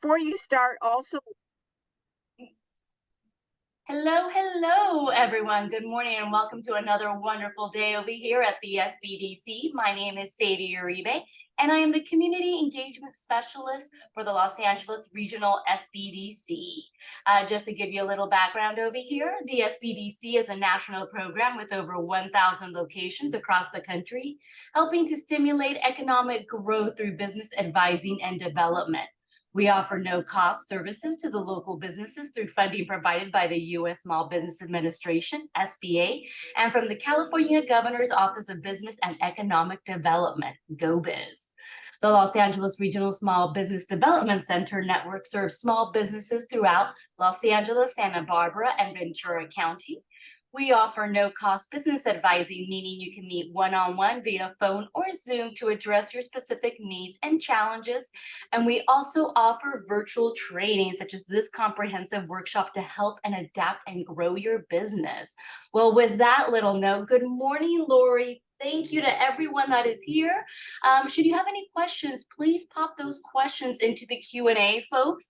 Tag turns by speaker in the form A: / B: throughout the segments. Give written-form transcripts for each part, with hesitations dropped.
A: before you start, also.
B: Hello, everyone. Good morning and welcome to another wonderful day over here at the SBDC. My name is Sadie Uribe, and I am the Community Engagement Specialist for the Los Angeles Regional SBDC. Just to give you a little background over here, the SBDC is a national program with over 1,000 locations across the country, helping to stimulate economic growth through business advising and development. We offer no-cost services to the local businesses through funding provided by the U.S. Small Business Administration, SBA, and from the California Governor's Office of Business and Economic Development, GoBiz. The Los Angeles Regional Small Business Development Center network serves small businesses throughout Los Angeles, Santa Barbara, and Ventura County. We offer no-cost business advising, meaning you can meet one-on-one via phone or Zoom to address your specific needs and challenges. And we also offer virtual training, such as this comprehensive workshop to help and adapt and grow your business. Well, with that little note, good morning, Lori. Thank you to everyone that is here. Should you have any questions, please pop those questions into the Q&A, folks.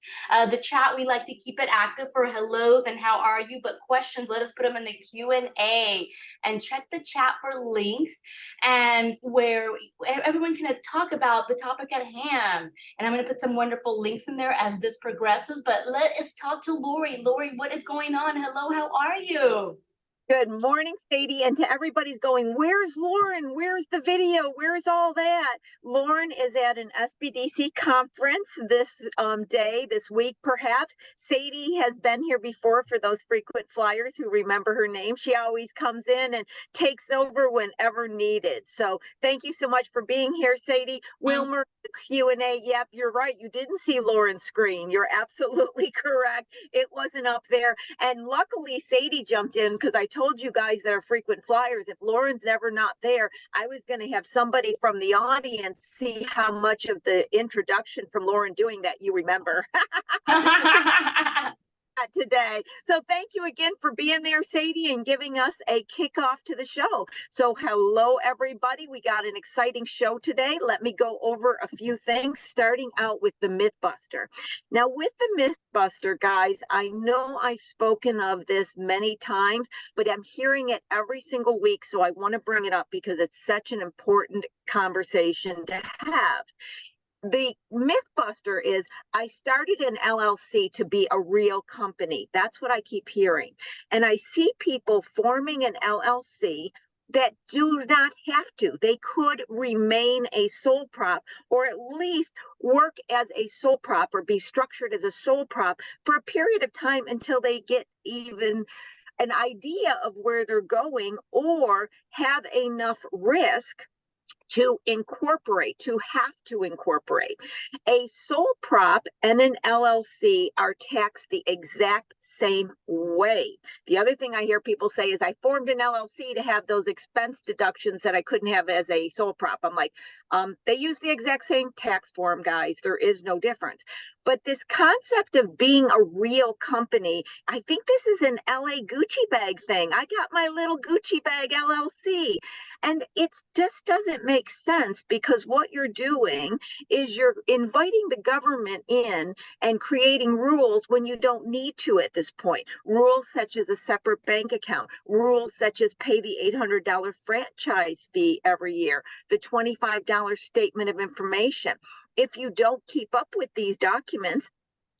B: The chat, we like to keep it active for hellos and how are you, but questions, let us put them in the Q&A and check the chat for links and where everyone can talk about the topic at hand. And I'm going to put some wonderful links in there as this progresses, but let us talk to Lori. Lori, what is going on? Hello, how are you?
A: Good morning, Sadie, and to everybody's going, where's Lauren? Where's the video? Where's all that? Lauren is at an SBDC conference this this week, perhaps. Sadie has been here before for those frequent flyers who remember her name. She always comes in and takes over whenever needed. So thank you so much for being here, Sadie. Wilmer, Q&A, yep, you're right. You didn't see Lauren's screen. You're absolutely correct. It wasn't up there. And luckily, Sadie jumped in because I told you guys that are frequent flyers, if Lauren's never not there, I was going to have somebody from the audience see how much of the introduction from Lauren doing that you remember. Today. So thank you again for being there, Sadie, and giving us a kickoff to the show. So hello, everybody. We got an exciting show today. Let me go over a few things, starting out with the Mythbuster. Now, with the Mythbuster, guys, I know I've spoken of this many times, but I'm hearing it every single week, so I want to bring it up because it's such an important conversation to have. The Mythbuster is, I started an LLC to be a real company. That's what I keep hearing. And I see people forming an LLC that do not have to. They could remain a sole prop or at least work as a sole prop or be structured as a sole prop for a period of time until they get even an idea of where they're going or have enough risk to incorporate, to have to incorporate. A sole prop and an LLC are taxed the exact same way. The other thing I hear people say is I formed an LLC to have those expense deductions that I couldn't have as a sole prop. I'm like, they use the exact same tax form, guys. There is no difference. But this concept of being a real company, I think this is an LA Gucci bag thing. I got my little Gucci bag LLC. And it just doesn't make sense because what you're doing is you're inviting the government in and creating rules when you don't need to at this point. Rules such as a separate bank account, rules such as pay the $800 franchise fee every year, the $25 statement of information. If you don't keep up with these documents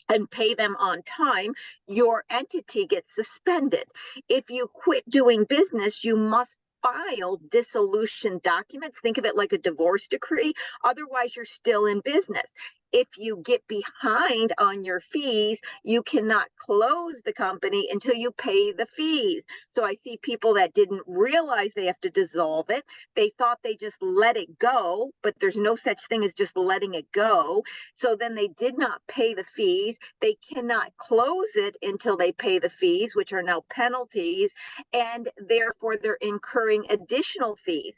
A: and pay them on time, your entity gets suspended. If you quit doing business, you must file dissolution documents. Think of it like a divorce decree. Otherwise, you're still in business. If you get behind on your fees, you cannot close the company until you pay the fees. So I see people that didn't realize they have to dissolve it. They thought they just let it go, but there's no such thing as just letting it go. So then they did not pay the fees. They cannot close it until they pay the fees, which are now penalties, and therefore they're incurring additional fees.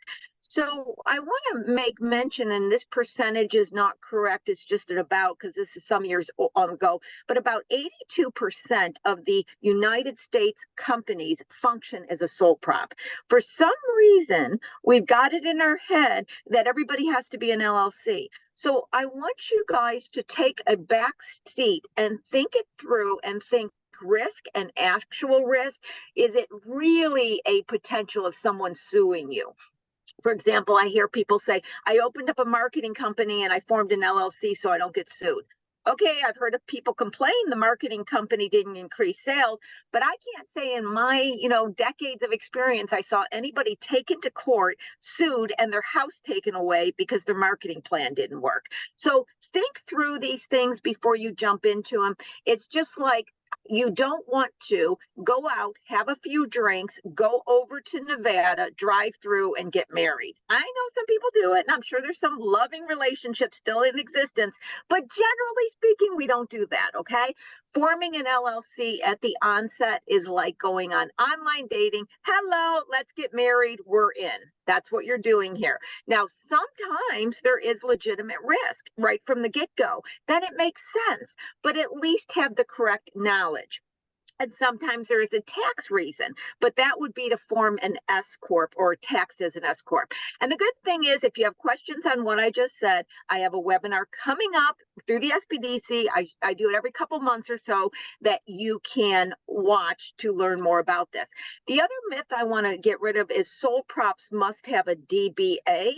A: So I want to make mention, and this percentage is not correct, it's just an about, because this is some years ago, but about 82% of the United States companies function as a sole prop. For some reason, we've got it in our head that everybody has to be an LLC. So I want you guys to take a back seat and think it through and think risk and actual risk. Is it really a potential of someone suing you? For example, I hear people say, I opened up a marketing company and I formed an LLC so I don't get sued. Okay, I've heard of people complain the marketing company didn't increase sales, but I can't say in my, decades of experience, I saw anybody taken to court, sued, and their house taken away because their marketing plan didn't work. So think through these things before you jump into them. It's just like you don't want to go out, have a few drinks, go over to Nevada, drive through, and get married. I know some people do it, and I'm sure there's some loving relationships still in existence, but generally speaking, we don't do that, okay? Forming an LLC at the onset is like going on online dating. Hello, let's get married, we're in. That's what you're doing here. Now, sometimes there is legitimate risk right from the get-go. Then it makes sense, but at least have the correct knowledge. And sometimes there is a tax reason, but that would be to form an S Corp or taxed as an S Corp. And the good thing is, if you have questions on what I just said, I have a webinar coming up through the SBDC. I do it every couple months or so that you can watch to learn more about this. The other myth I want to get rid of is sole props must have a DBA.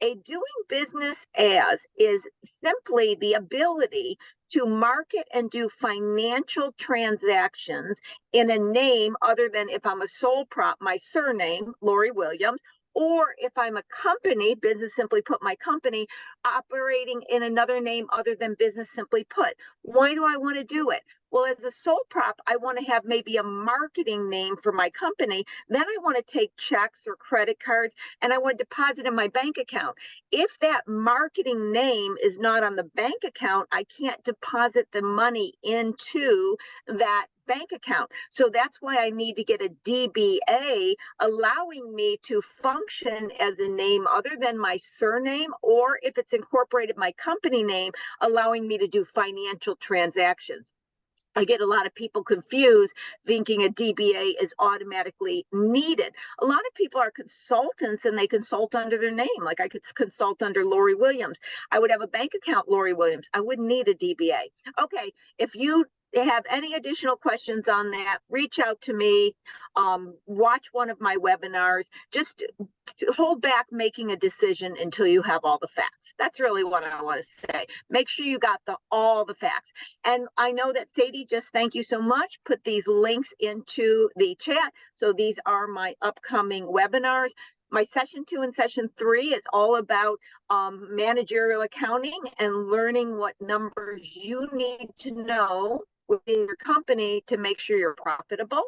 A: A doing business as is simply the ability to market and do financial transactions in a name other than, if I'm a sole prop, my surname, Lori Williams, or if I'm a company, Business Simply Put, my company, operating in another name other than Business Simply Put. Why do I want to do it? Well, as a sole prop, I want to have maybe a marketing name for my company. Then I want to take checks or credit cards and I want to deposit in my bank account. If that marketing name is not on the bank account, I can't deposit the money into that bank account. So that's why I need to get a DBA allowing me to function as a name other than my surname, or if it's incorporated my company name, allowing me to do financial transactions. I get a lot of people confused thinking a DBA is automatically needed. A lot of people are consultants and they consult under their name. Like I could consult under Lori Williams. I would have a bank account, Lori Williams. I wouldn't need a DBA. Okay, if you have any additional questions on that, reach out to me, watch one of my webinars. Just hold back making a decision until you have all the facts. That's really what I want to say. Make sure you got all the facts. And I know that Sadie, just thank you so much, put these links into the chat. So these are my upcoming webinars. My session 2 and session 3 is all about managerial accounting and learning what numbers you need to know within your company to make sure you're profitable.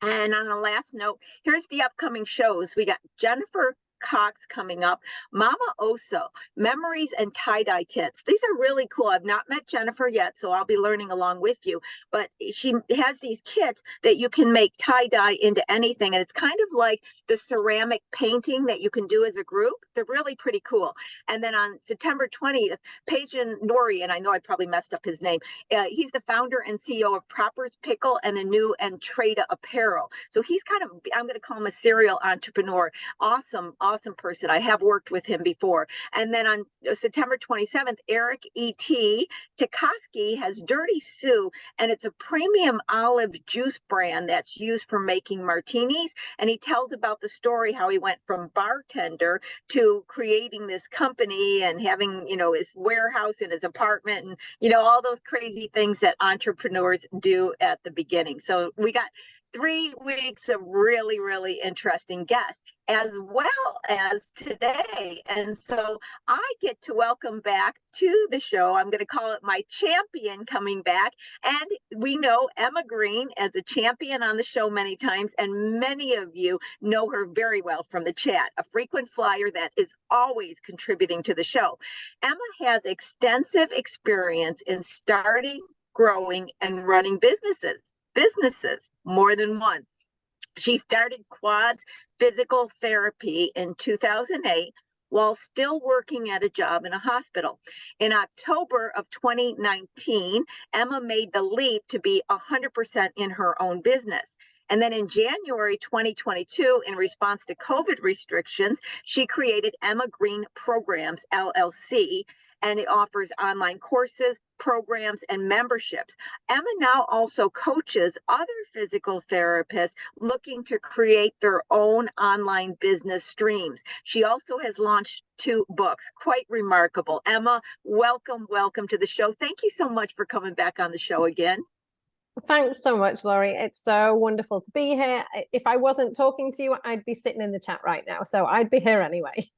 A: And on the last note, here's the upcoming shows. We got Jennifer Cox coming up, Mama Oso, Memories and Tie-Dye Kits. These are really cool. I've not met Jennifer yet, so I'll be learning along with you. But she has these kits that you can make tie-dye into anything. And it's kind of like the ceramic painting that you can do as a group. They're really pretty cool. And then on September 20th, Pajan Nori, and I know I probably messed up his name, he's the founder and CEO of Proper's Pickle and Anu and Trada Apparel. So he's kind of, I'm going to call him a serial entrepreneur. Awesome person. I have worked with him before. And then on September 27th, Eric E.T. Tikoski has Dirty Sue, and it's a premium olive juice brand that's used for making martinis. And he tells about the story, how he went from bartender to creating this company and having, his warehouse in his apartment and, all those crazy things that entrepreneurs do at the beginning. So we got 3 weeks of really, really interesting guests, as well as today. And so I get to welcome back to the show, I'm going to call it my champion coming back. And we know Emma Green as a champion on the show many times, and many of you know her very well from the chat, a frequent flyer that is always contributing to the show. Emma has extensive experience in starting, growing, and running businesses, more than one. She started Quads Physical Therapy in 2008 while still working at a job in a hospital. In October of 2019, Emma made the leap to be 100% in her own business. And then in January 2022, in response to COVID restrictions, she created Emma Green Programs, LLC, and it offers online courses, programs, and memberships. Emma now also coaches other physical therapists looking to create their own online business streams. She also has launched 2 books. Quite remarkable. Emma, welcome to the show. Thank you so much for coming back on the show again.
C: Thanks so much, Laurie. It's so wonderful to be here. If I wasn't talking to you, I'd be sitting in the chat right now. So I'd be here anyway.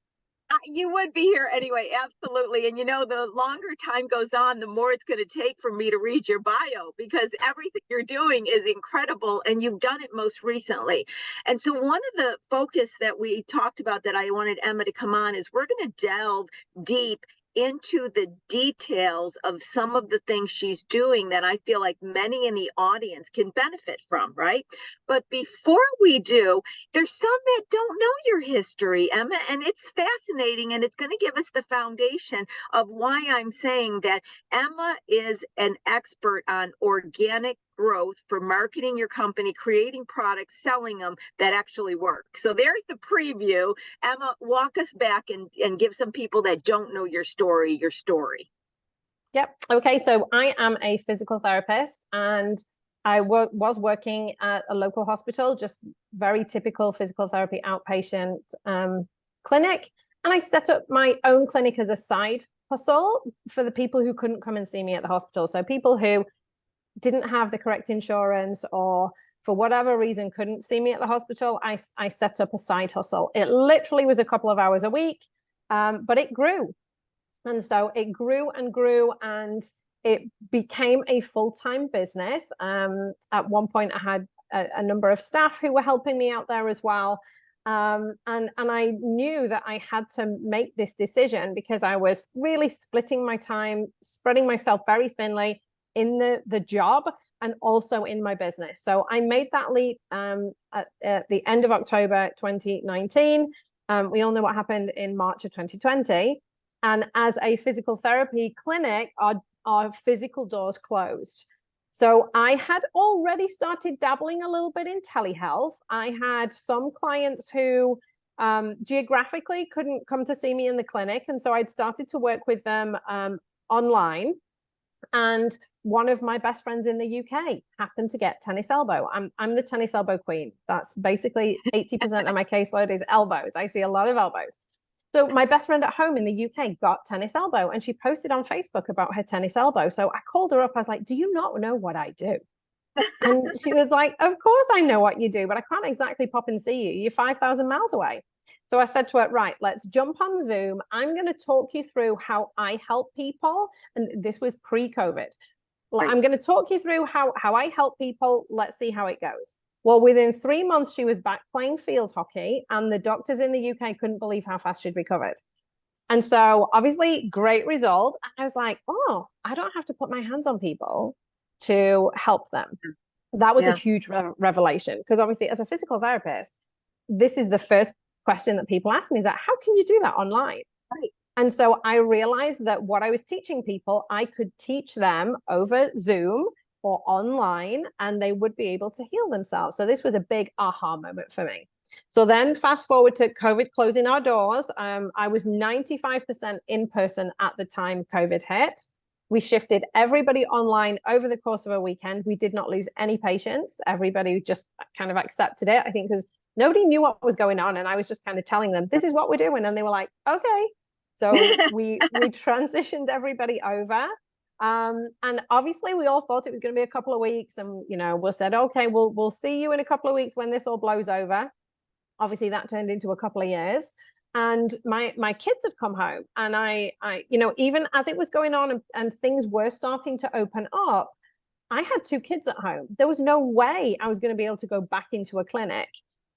A: You would be here anyway, absolutely. And the longer time goes on, the more it's going to take for me to read your bio, because everything you're doing is incredible and you've done it most recently. And so one of the focus that we talked about that I wanted Emma to come on is we're going to delve deep into the details of some of the things she's doing that I feel like many in the audience can benefit from, right? But before we do, there's some that don't know your history, Emma, and it's fascinating, and it's going to give us the foundation of why I'm saying that Emma is an expert on organic growth for marketing your company, creating products, selling them that actually work. So there's the preview. Emma, walk us back and give some people that don't know your story.
C: Yep. Okay. So I am a physical therapist, and I was working at a local hospital, just very typical physical therapy outpatient clinic. And I set up my own clinic as a side hustle for the people who couldn't come and see me at the hospital. So people who didn't have the correct insurance, or for whatever reason couldn't see me at the hospital, I set up a side hustle. It literally was a couple of hours a week, but it grew. And so it grew and grew, and it became a full-time business. At one point, I had a number of staff who were helping me out there as well. And I knew that I had to make this decision because I was really splitting my time, spreading myself very thinly in the job and also in my business. So I made that leap at the end of October 2019. We all know what happened in March of 2020. And as a physical therapy clinic, our physical doors closed. So I had already started dabbling a little bit in telehealth. I had some clients who geographically couldn't come to see me in the clinic. And so I'd started to work with them online. And one of my best friends in the UK happened to get tennis elbow. I'm the tennis elbow queen. That's basically 80% of my caseload is elbows. I see a lot of elbows. So my best friend at home in the UK got tennis elbow, and she posted on Facebook about her tennis elbow. So I called her up. I was like, do you not know what I do? And she was like, of course I know what you do, but I can't exactly pop and see you. You're 5,000 miles away. So I said to her, right, let's jump on Zoom. I'm going to talk you through how I help people. And this was pre-COVID. Right. I'm going to talk you through how I help people. Let's see how it goes. Well, within 3 months, she was back playing field hockey, and the doctors in the UK couldn't believe how fast she'd recovered. And so obviously, great result. I was like, oh, I don't have to put my hands on people to help them. That was a huge revelation, because obviously, as a physical therapist, this is the first question that people ask me, is that how can you do that online? Right. And so I realized that what I was teaching people, I could teach them over Zoom or online, and they would be able to heal themselves. So this was a big aha moment for me. So then fast forward to COVID closing our doors. I was 95% in person at the time COVID hit. We shifted everybody online over the course of a weekend. We did not lose any patients. Everybody just kind of accepted it, I think, because nobody knew what was going on. And I was just kind of telling them, this is what we're doing. And they were like, okay. So we transitioned everybody over. And obviously we all thought it was going to be a couple of weeks, and we said, okay, we'll see you in a couple of weeks when this all blows over. Obviously that turned into a couple of years, and my kids had come home, and I even as it was going on and things were starting to open up, I had 2 kids at home. There was no way I was going to be able to go back into a clinic.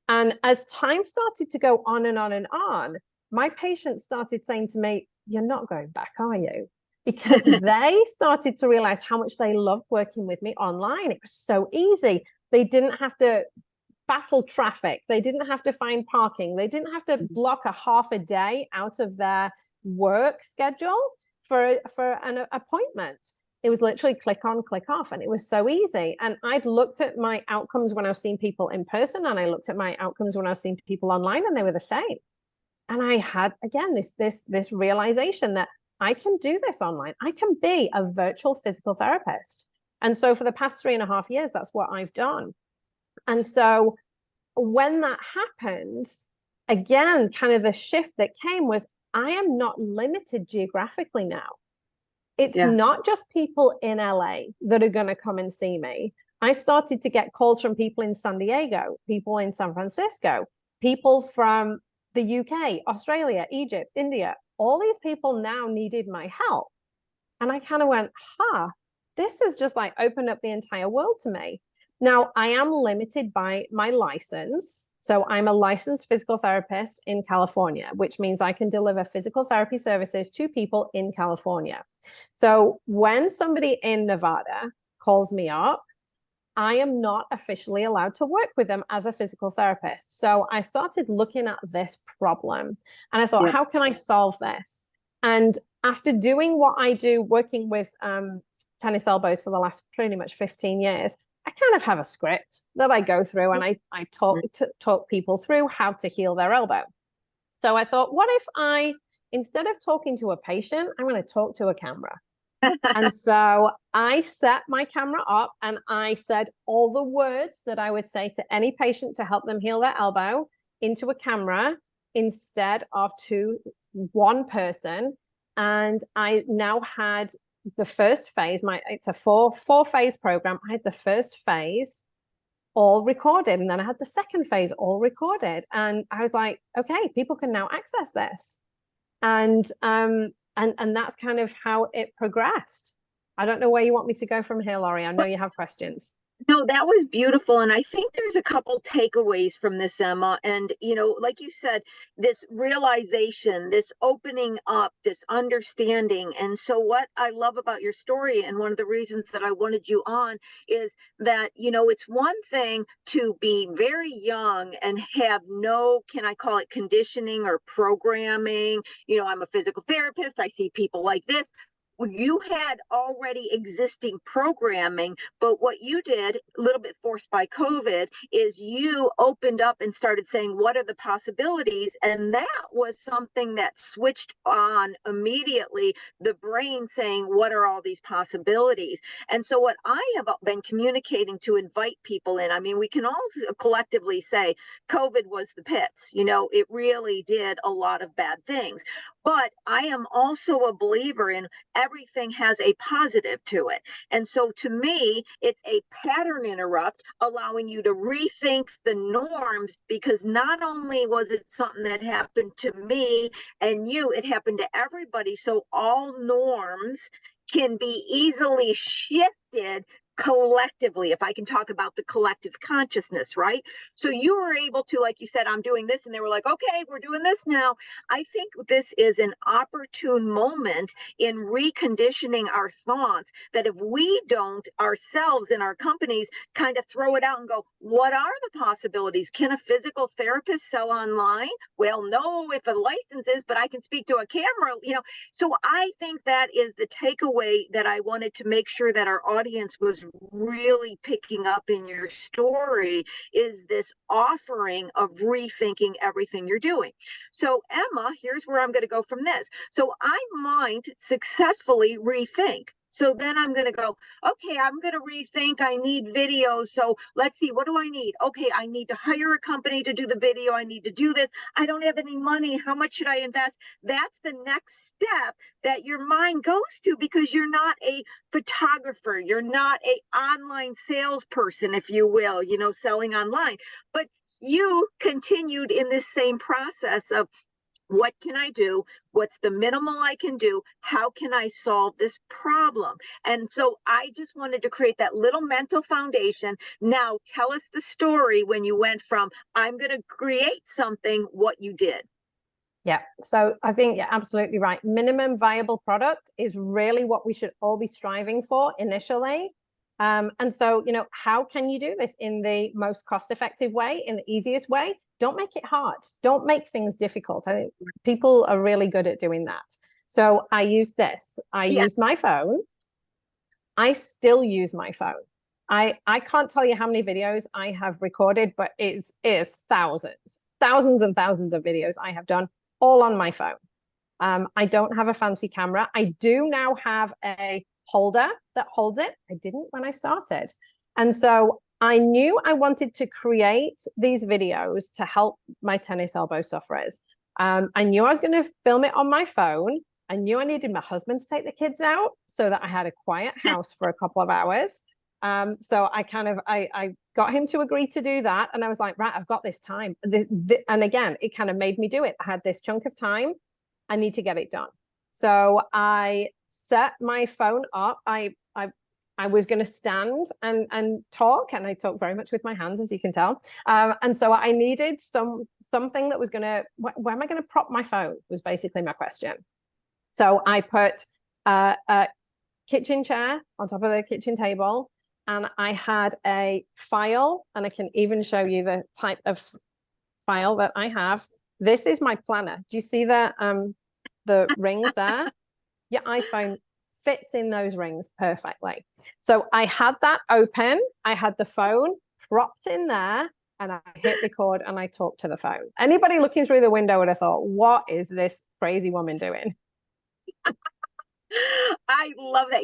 C: And as time started to go on and on and on, my patients started saying to me, you're not going back, are you? Because they started to realize how much they loved working with me online. It was so easy. They didn't have to battle traffic. They didn't have to find parking. They didn't have to block a half a day out of their work schedule for an appointment. It was literally click on, click off, and it was so easy. And I'd looked at my outcomes when I was seeing people in person, and I looked at my outcomes when I was seeing people online, and they were the same. And I had, again, this realization that I can do this online. I can be a virtual physical therapist. And so for the past 3.5 years, that's what I've done. And so when that happened, again, kind of the shift that came was, I am not limited geographically now. It's not just people in LA that are going to come and see me. I started to get calls from people in San Diego, people in San Francisco, people from the UK, Australia, Egypt, India. All these people now needed my help. And I kind of went, this has just like opened up the entire world to me. Now, I am limited by my license. So I'm a licensed physical therapist in California, which means I can deliver physical therapy services to people in California. So when somebody in Nevada calls me up, I am not officially allowed to work with them as a physical therapist. So I started looking at this problem and I thought, how can I solve this? And after doing what I do, working with tennis elbows for the last pretty much 15 years, I kind of have a script that I go through and I talk people through how to heal their elbow. So I thought, what if instead of talking to a patient, I'm going to talk to a camera. And so I set my camera up and I said all the words that I would say to any patient to help them heal their elbow into a camera instead of to one person. And I now had the first phase, it's a four phase program. I had the first phase all recorded, and then I had the second phase all recorded. And I was like, okay, people can now access this. And that's kind of how it progressed. I don't know where you want me to go from here, Laurie. I know you have questions.
A: No, that was beautiful. And I think there's a couple takeaways from this, Emma. And, like you said, this realization, this opening up, this understanding. And so what I love about your story, and one of the reasons that I wanted you on, is that, it's one thing to be very young and have no, can I call it conditioning or programming? I'm a physical therapist. I see people like this. You had already existing programming, but what you did, a little bit forced by COVID, is you opened up and started saying, what are the possibilities? And that was something that switched on immediately the brain saying, what are all these possibilities? And so what I have been communicating to invite people in, I mean, we can all collectively say COVID was the pits, it really did a lot of bad things. But I am also a believer in everything has a positive to it. And so to me, it's a pattern interrupt, allowing you to rethink the norms, because not only was it something that happened to me and you, it happened to everybody. So all norms can be easily shifted collectively, if I can talk about the collective consciousness, right? So you were able to, like you said, I'm doing this, and they were like, okay, we're doing this now. I think this is an opportune moment in reconditioning our thoughts, that if we don't ourselves in our companies kind of throw it out and go, what are the possibilities? Can a physical therapist sell online? Well, no, if a license is, but I can speak to a camera, So I think that is the takeaway that I wanted to make sure that our audience was really picking up in your story, is this offering of rethinking everything you're doing. So Emma, here's where I'm going to go from this. So I might successfully rethink. So then I'm going to go, okay, I'm going to rethink. I need videos. So let's see, what do I need? Okay, I need to hire a company to do the video. I need to do this. I don't have any money. How much should I invest? That's the next step that your mind goes to, because you're not a photographer. You're not an online salesperson, if you will, selling online. But you continued in this same process of, what can I do? What's the minimal I can do? How can I solve this problem? And so I just wanted to create that little mental foundation. Now tell us the story when you went from, I'm going to create something, what you did.
C: Yeah, so I think you're absolutely right. Minimum viable product is really what we should all be striving for initially. And so, how can you do this in the most cost-effective way, in the easiest way? Don't make it hard. Don't make things difficult. I think people are really good at doing that. So I used this. I used my phone. I still use my phone. I can't tell you how many videos I have recorded, but it is thousands and thousands of videos I have done all on my phone. I don't have a fancy camera. I do now have a holder that holds it. I didn't when I started. And so I knew I wanted to create these videos to help my tennis elbow sufferers. I knew I was going to film it on my phone. I knew I needed my husband to take the kids out so that I had a quiet house for a couple of hours. So I got him to agree to do that. And I was like, right, I've got this time. And again, it kind of made me do it. I had this chunk of time. I need to get it done. So I set my phone up. I was going to stand and talk, and I talk very much with my hands, as you can tell. And so I needed something that was going to, where am I going to prop my phone was basically my question. So I put a kitchen chair on top of the kitchen table, and I had a file, and I can even show you the type of file that I have. This is my planner. Do you see the rings there? Your iPhone fits in those rings perfectly. So I had that open, I had the phone propped in there, and I hit record and I talked to the phone. Anybody looking through the window would have thought, what is this crazy woman doing?
A: I love that.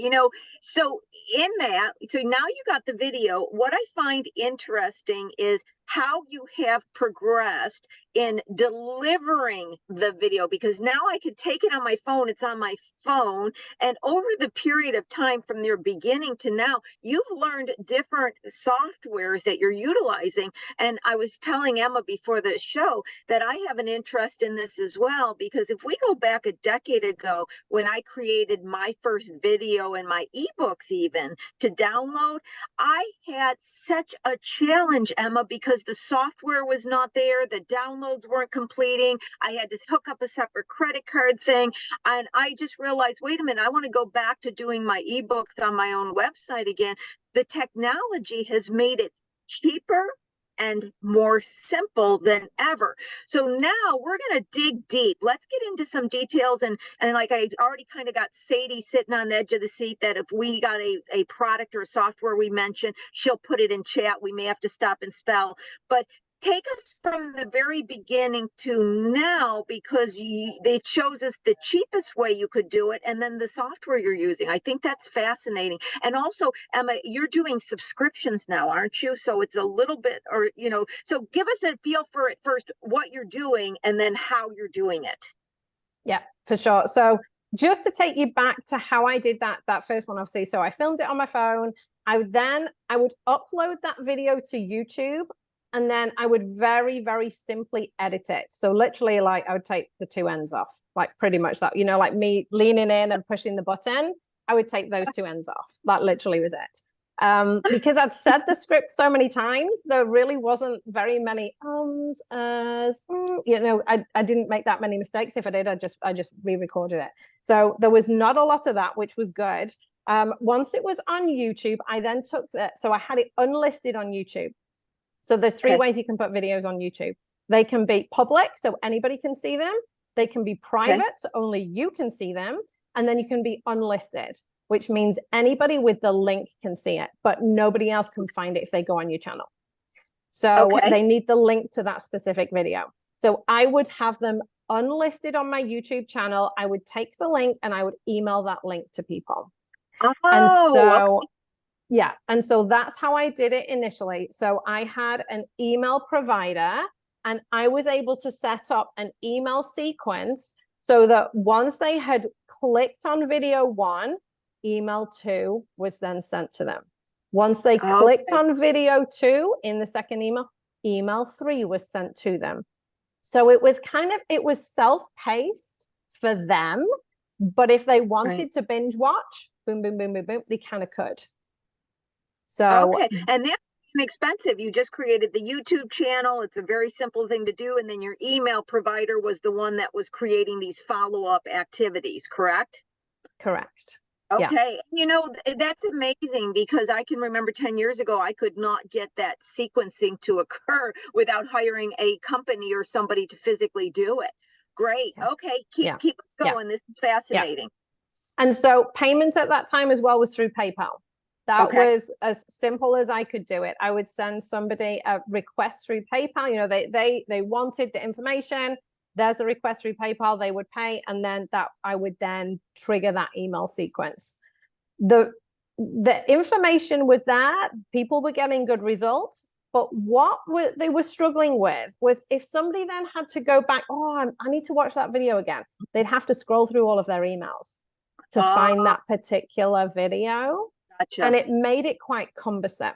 A: So in that, so now you got the video. What I find interesting is how you have progressed in delivering the video, because now I could take it on my phone. It's on my phone. And over the period of time from their beginning to now, you've learned different softwares that you're utilizing. And I was telling Emma before the show that I have an interest in this as well, because if we go back a decade ago, when I created my first video and my ebooks even to download, I had such a challenge, Emma, because the software was not there, the downloads weren't completing. I had to hook up a separate credit card thing. And I just realized, wait a minute, I want to go back to doing my ebooks on my own website again. The technology has made it cheaper and more simple than ever. So now we're going to dig deep. Let's get into some details. And like I already kind of got Sadie sitting on the edge of the seat, that if we got a product or a software we mentioned, she'll put it in chat. We may have to stop and spell. But take us from the very beginning to now, because it shows us the cheapest way you could do it, and then the software you're using. I think that's fascinating. And also, Emma, you're doing subscriptions now, aren't you? So it's a little bit, so give us a feel for it first, what you're doing, and then how you're doing it.
C: Yeah, for sure. So just to take you back to how I did that first one, obviously. So I filmed it on my phone. I would upload that video to YouTube. And then I would very, very simply edit it. So literally, like, I would take the two ends off, like pretty much that, like me leaning in and pushing the button, I would take those two ends off. That literally was it. Because I'd said the script so many times, there really wasn't very many I didn't make that many mistakes. If I did, I just re-recorded it. So there was not a lot of that, which was good. Once it was on YouTube, I then took so I had it unlisted on YouTube. So there's three ways you can put videos on YouTube. They can be public, so anybody can see them. They can be private, so only you can see them. And then you can be unlisted, which means anybody with the link can see it, but nobody else can find it if they go on your channel. So they need the link to that specific video. So I would have them unlisted on my YouTube channel. I would take the link and I would email that link to people. Yeah. And so that's how I did it initially. So I had an email provider, and I was able to set up an email sequence so that once they had clicked on video 1, email 2 was then sent to them. Once they clicked on video 2 in the second email, email 3 was sent to them. So it was self-paced for them, but if they wanted to binge watch, boom, boom, boom, boom, boom, they kind of could. So
A: and that's inexpensive. You just created the YouTube channel. It's a very simple thing to do. And then your email provider was the one that was creating these follow-up activities, correct?
C: Correct.
A: Okay. Yeah. That's amazing, because I can remember 10 years ago, I could not get that sequencing to occur without hiring a company or somebody to physically do it. Great. Okay. Keep us going. This is fascinating.
C: And so payment at that time as well was through PayPal. That was as simple as I could do it. I would send somebody a request through PayPal. They wanted the information. there's a request through PayPal, they would pay, and then that I would then trigger that email sequence. The information was there, people were getting good results, but what they were struggling with was if somebody then had to go back, I need to watch that video again, they'd have to scroll through all of their emails to find that particular video.
A: Gotcha.
C: And it made it quite cumbersome.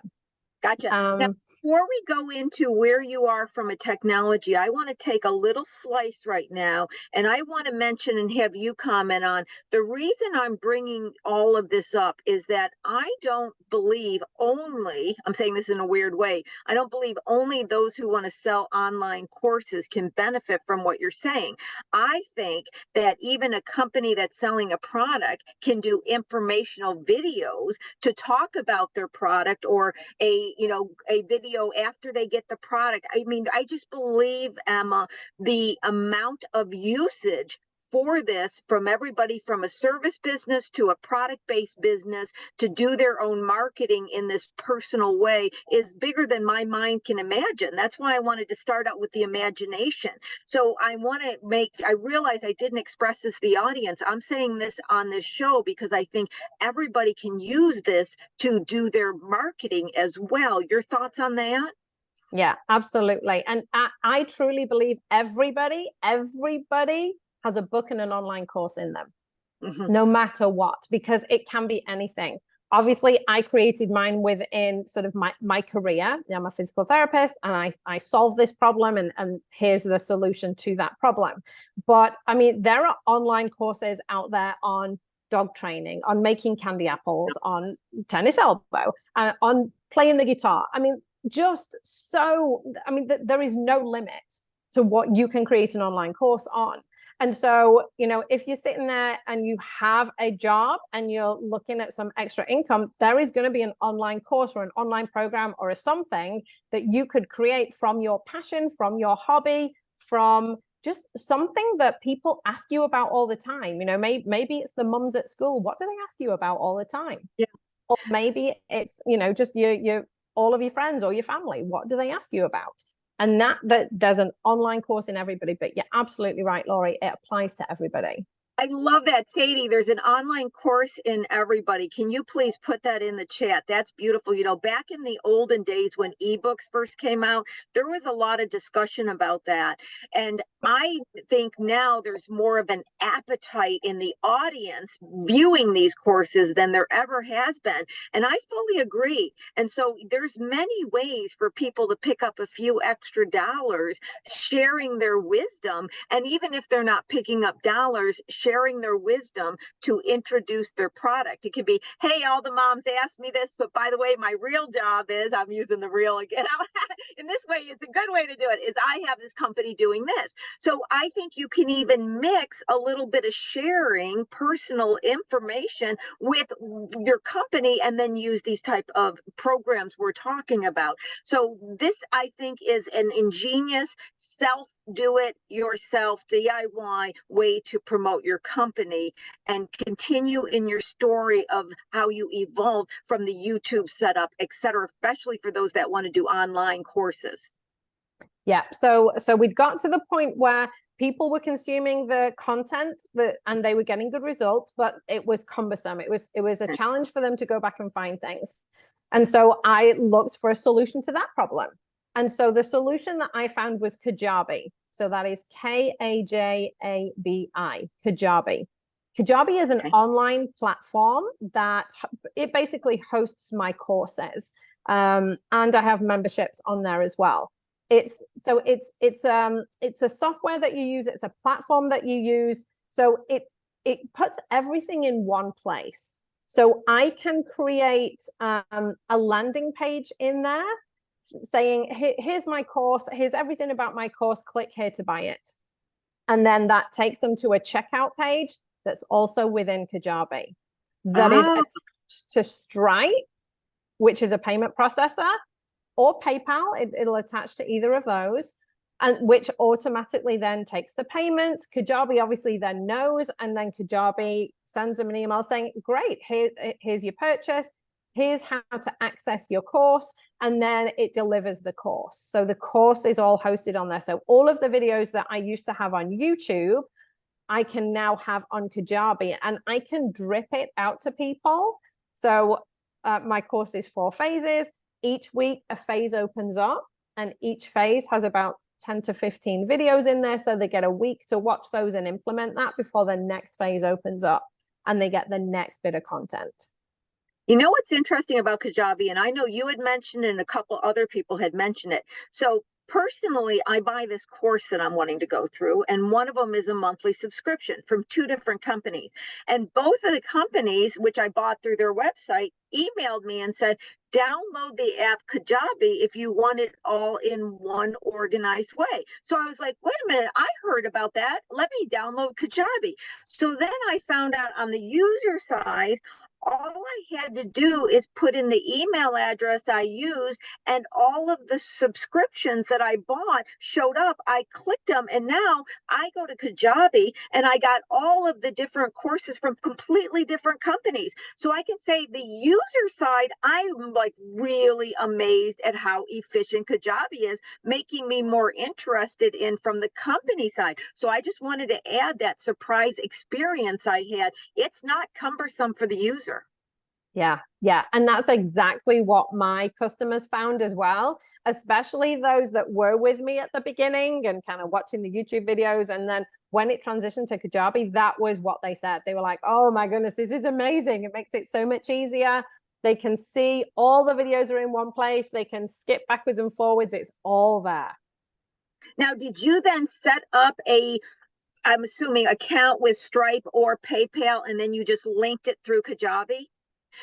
A: Gotcha. Now, before we go into where you are from a technology, I want to take a little slice right now, and I want to mention and have you comment on the reason I'm bringing all of this up is that I don't believe only, I'm saying this in a weird way, I don't believe only those who want to sell online courses can benefit from what you're saying. I think that even a company that's selling a product can do informational videos to talk about their product, or a video after they get the product. I mean, I just believe, Emma, the amount of usage for this from everybody from a service business to a product-based business to do their own marketing in this personal way is bigger than my mind can imagine. That's why I wanted to start out with the imagination. So I realize I didn't express this to the audience. I'm saying this on this show because I think everybody can use this to do their marketing as well. Your thoughts on that?
C: Yeah, absolutely. And I truly believe everybody has a book and an online course in them, no matter what, because it can be anything. Obviously, I created mine within sort of my career. I'm a physical therapist, and I solve this problem, and here's the solution to that problem. But I mean, there are online courses out there on dog training, on making candy apples, on tennis elbow, on playing the guitar. I mean, there is no limit to what you can create an online course on. And so, if you're sitting there and you have a job and you're looking at some extra income, there is going to be an online course or an online program or something that you could create from your passion, from your hobby, from just something that people ask you about all the time. Maybe it's the mums at school. What do they ask you about all the time?
A: Yeah.
C: Or maybe it's, just your all of your friends or your family. What do they ask you about? And that there's an online course in everybody, but you're absolutely right, Laurie, it applies to everybody.
A: I love that, Sadie. There's an online course in everybody. Can you please put that in the chat? That's beautiful. Back in the olden days when ebooks first came out, there was a lot of discussion about that. And I think now there's more of an appetite in the audience viewing these courses than there ever has been. And I fully agree. And so there's many ways for people to pick up a few extra dollars, sharing their wisdom. And even if they're not picking up dollars, sharing their wisdom to introduce their product. It could be, hey, all the moms asked me this, but by the way, my real job is, I'm using the real again. In this way, it's a good way to do it, is I have this company doing this. So I think you can even mix a little bit of sharing personal information with your company and then use these type of programs we're talking about. So this, I think, is an ingenious do-it-yourself DIY way to promote your company and continue in your story of how you evolved from the YouTube setup, et cetera, especially for those that want to do online courses.
C: Yeah, so we'd got to the point where people were consuming the content and they were getting good results, but it was cumbersome. It was a challenge for them to go back and find things. And so I looked for a solution to that problem. And so the solution that I found was Kajabi. So that is Kajabi, Kajabi. Kajabi is an online platform that it basically hosts my courses. And I have memberships on there as well. It's a software that you use. It's a platform that you use. So it puts everything in one place. So I can create a landing page in there saying, here's my course, here's everything about my course, click here to buy it. And then that takes them to a checkout page that's also within Kajabi. That is attached to Stripe, which is a payment processor, or PayPal. It'll attach to either of those, and which automatically then takes the payment. Kajabi obviously then knows, and then Kajabi sends them an email saying, great, here's your purchase. here's how to access your course, and then it delivers the course. So the course is all hosted on there. So all of the videos that I used to have on YouTube, I can now have on Kajabi, and I can drip it out to people. So my course is 4 phases. Each week a phase opens up, and each phase has about 10 to 15 videos in there. So they get a week to watch those and implement that before the next phase opens up, and they get the next bit of content.
A: You know what's interesting about Kajabi, and I know you had mentioned it and a couple other people had mentioned it. So personally, I buy this course that I'm wanting to go through, and one of them is a monthly subscription from 2 different companies. And both of the companies, which I bought through their website, emailed me and said, download the app Kajabi if you want it all in one organized way. So I was like, wait a minute, I heard about that. Let me download Kajabi. So then I found out on the user side, all I had to do is put in the email address I used, and all of the subscriptions that I bought showed up. I clicked them, and now I go to Kajabi and I got all of the different courses from completely different companies. So I can say the user side, I'm like really amazed at how efficient Kajabi is, making me more interested in from the company side. So I just wanted to add that surprise experience I had. It's not cumbersome for the user.
C: Yeah. And that's exactly what my customers found as well, especially those that were with me at the beginning and kind of watching the YouTube videos. And then when it transitioned to Kajabi, that was what they said. They were like, oh my goodness, this is amazing. It makes it so much easier. They can see all the videos are in one place. They can skip backwards and forwards. It's all there.
A: Now, did you then set up I'm assuming, account with Stripe or PayPal, and then you just linked it through Kajabi?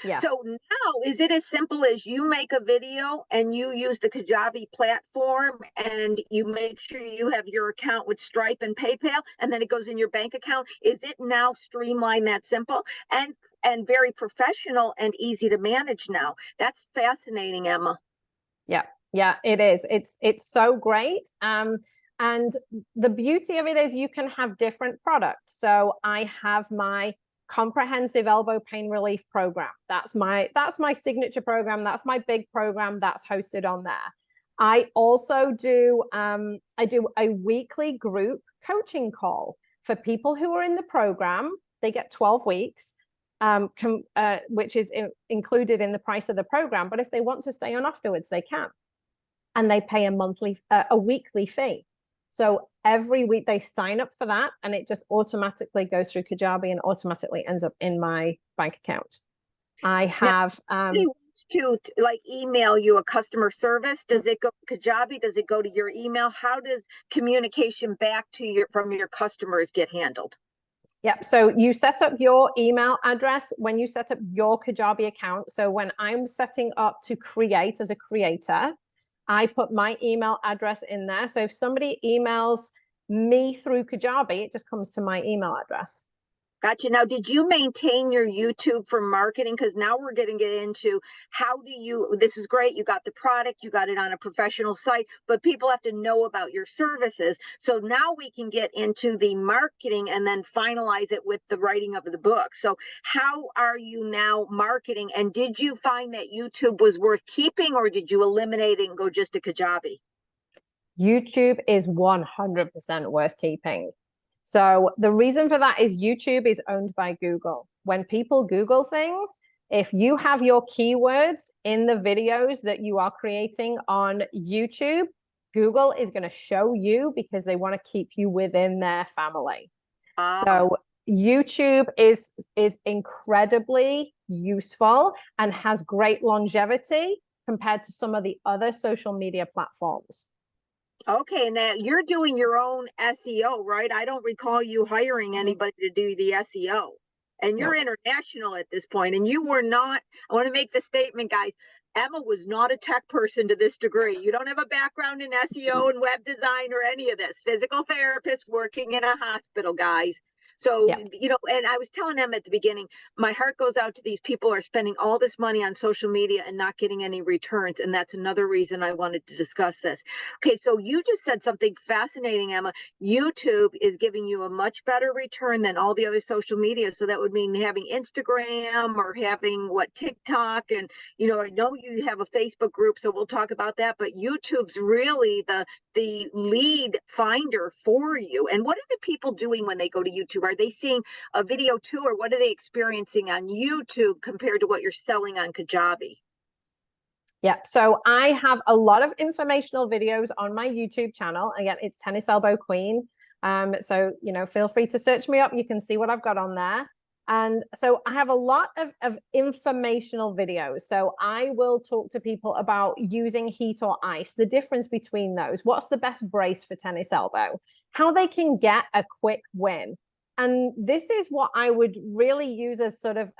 C: Yes.
A: So now, is it as simple as you make a video and you use the Kajabi platform and you make sure you have your account with Stripe and PayPal, and then it goes in your bank account? Is it now streamlined that simple and very professional and easy to manage now? That's fascinating, Emma.
C: Yeah, it is. It's so great. And the beauty of it is you can have different products. So I have my comprehensive elbow pain relief program. That's my signature program. That's my big program that's hosted on there. I also do I do a weekly group coaching call for people who are in the program. They get 12 weeks, which is included in the price of the program. But if they want to stay on afterwards, they can. And they pay a weekly fee. So every week they sign up for that, and it just automatically goes through Kajabi and automatically ends up in my bank account. I have
A: to like email you a customer service. Does it go to Kajabi? Does it go to your email? How does communication back to from your customers get handled?
C: Yeah, so you set up your email address when you set up your Kajabi account. So when I'm setting up to create as a creator, I put my email address in there. So if somebody emails me through Kajabi, it just comes to my email address.
A: Gotcha. Now, did you maintain your YouTube for marketing? Because now we're getting into this is great. You got the product, you got it on a professional site, but people have to know about your services. So now we can get into the marketing and then finalize it with the writing of the book. So how are you now marketing? And did you find that YouTube was worth keeping, or did you eliminate it and go just to Kajabi?
C: YouTube is 100% worth keeping. So the reason for that is YouTube is owned by Google. When people Google things, if you have your keywords in the videos that you are creating on YouTube, Google is going to show you because they want to keep you within their family. So YouTube is incredibly useful and has great longevity compared to some of the other social media platforms.
A: Okay, now you're doing your own SEO, right? I don't recall you hiring anybody to do the SEO. And you're international at this point, and you were not, I want to make the statement, guys, Emma was not a tech person to this degree. You don't have a background in SEO and web design or any of this. Physical therapist working in a hospital, guys. So,
C: Yeah.
A: and I was telling them at the beginning, my heart goes out to these people who are spending all this money on social media and not getting any returns. And that's another reason I wanted to discuss this. Okay, so you just said something fascinating, Emma. YouTube is giving you a much better return than all the other social media. So that would mean having Instagram or having TikTok. And, I know you have a Facebook group, so we'll talk about that. But YouTube's really the lead finder for you. And what are the people doing when they go to YouTube? Are they seeing a video too, or what are they experiencing on YouTube compared to what you're selling on Kajabi?
C: Yeah, so I have a lot of informational videos on my YouTube channel. Again, it's Tennis Elbow Queen. So, feel free to search me up. You can see what I've got on there. And so I have a lot of informational videos. So I will talk to people about using heat or ice, the difference between those, what's the best brace for tennis elbow, how they can get a quick win. And this is what I would really use as sort of,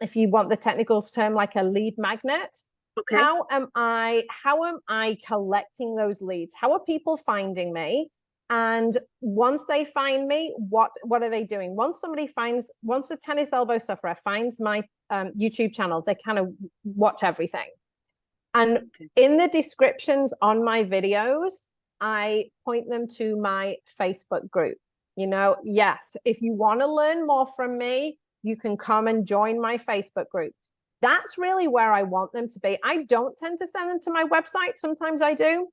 C: if you want the technical term, like a lead magnet.
A: Okay.
C: How am I collecting those leads? How are people finding me? And once they find me, what are they doing? Once a tennis elbow sufferer finds my YouTube channel, they kind of watch everything. And in the descriptions on my videos, I point them to my Facebook group. Yes, if you want to learn more from me, you can come and join my Facebook group. That's really where I want them to be. I don't tend to send them to my website. Sometimes I do.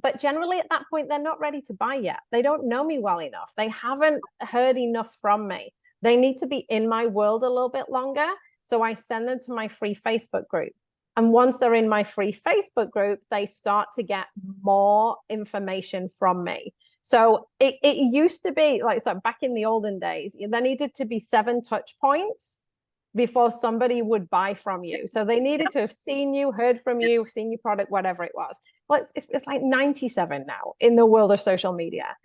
C: But generally at that point, they're not ready to buy yet. They don't know me well enough. They haven't heard enough from me. They need to be in my world a little bit longer. So I send them to my free Facebook group. And once they're in my free Facebook group, they start to get more information from me. So it used to be so back in the olden days, there needed to be 7 touch points before somebody would buy from you. So they needed to have seen you, heard from you, seen your product, whatever it was. Well, it's like 97 now in the world of social media.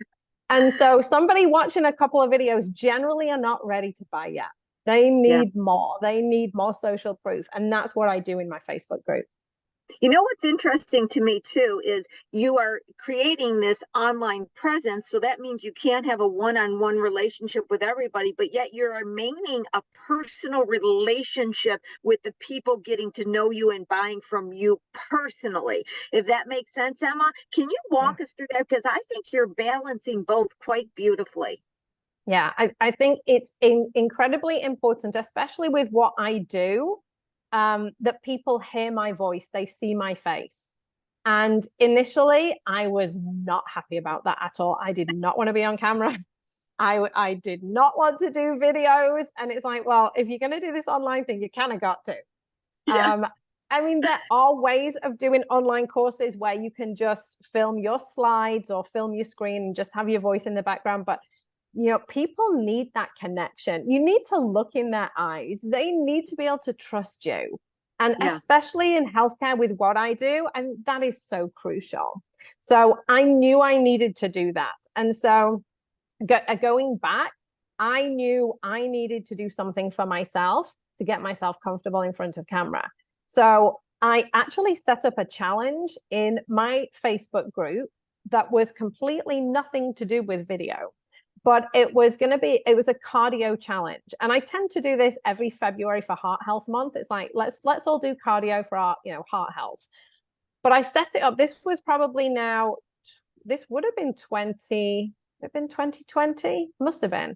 C: And so somebody watching a couple of videos generally are not ready to buy yet. They need more. They need more social proof. And that's what I do in my Facebook group.
A: What's interesting to me too is you are creating this online presence. So that means you can't have a one-on-one relationship with everybody, but yet you're remaining a personal relationship with the people getting to know you and buying from you personally. If that makes sense, Emma, can you walk us through that? Because I think you're balancing both quite beautifully.
C: Yeah, I think it's incredibly important, especially with what I do, that people hear my voice, they see my face. And initially, I was not happy about that at all. I did not want to be on camera. I did not want to do videos. And it's like, well, if you're going to do this online thing, you kind of got to. Yeah. I mean, there are ways of doing online courses where you can just film your slides or film your screen and just have your voice in the background. But people need that connection. You need to look in their eyes. They need to be able to trust you. And especially in healthcare with what I do, and that is so crucial. So I knew I needed to do that. And so going back, I knew I needed to do something for myself to get myself comfortable in front of camera. So I actually set up a challenge in my Facebook group that was completely nothing to do with video. But it was a cardio challenge. And I tend to do this every February for Heart Health Month. It's like, let's all do cardio for our, heart health. But I set it up. This would have been 2020, must have been.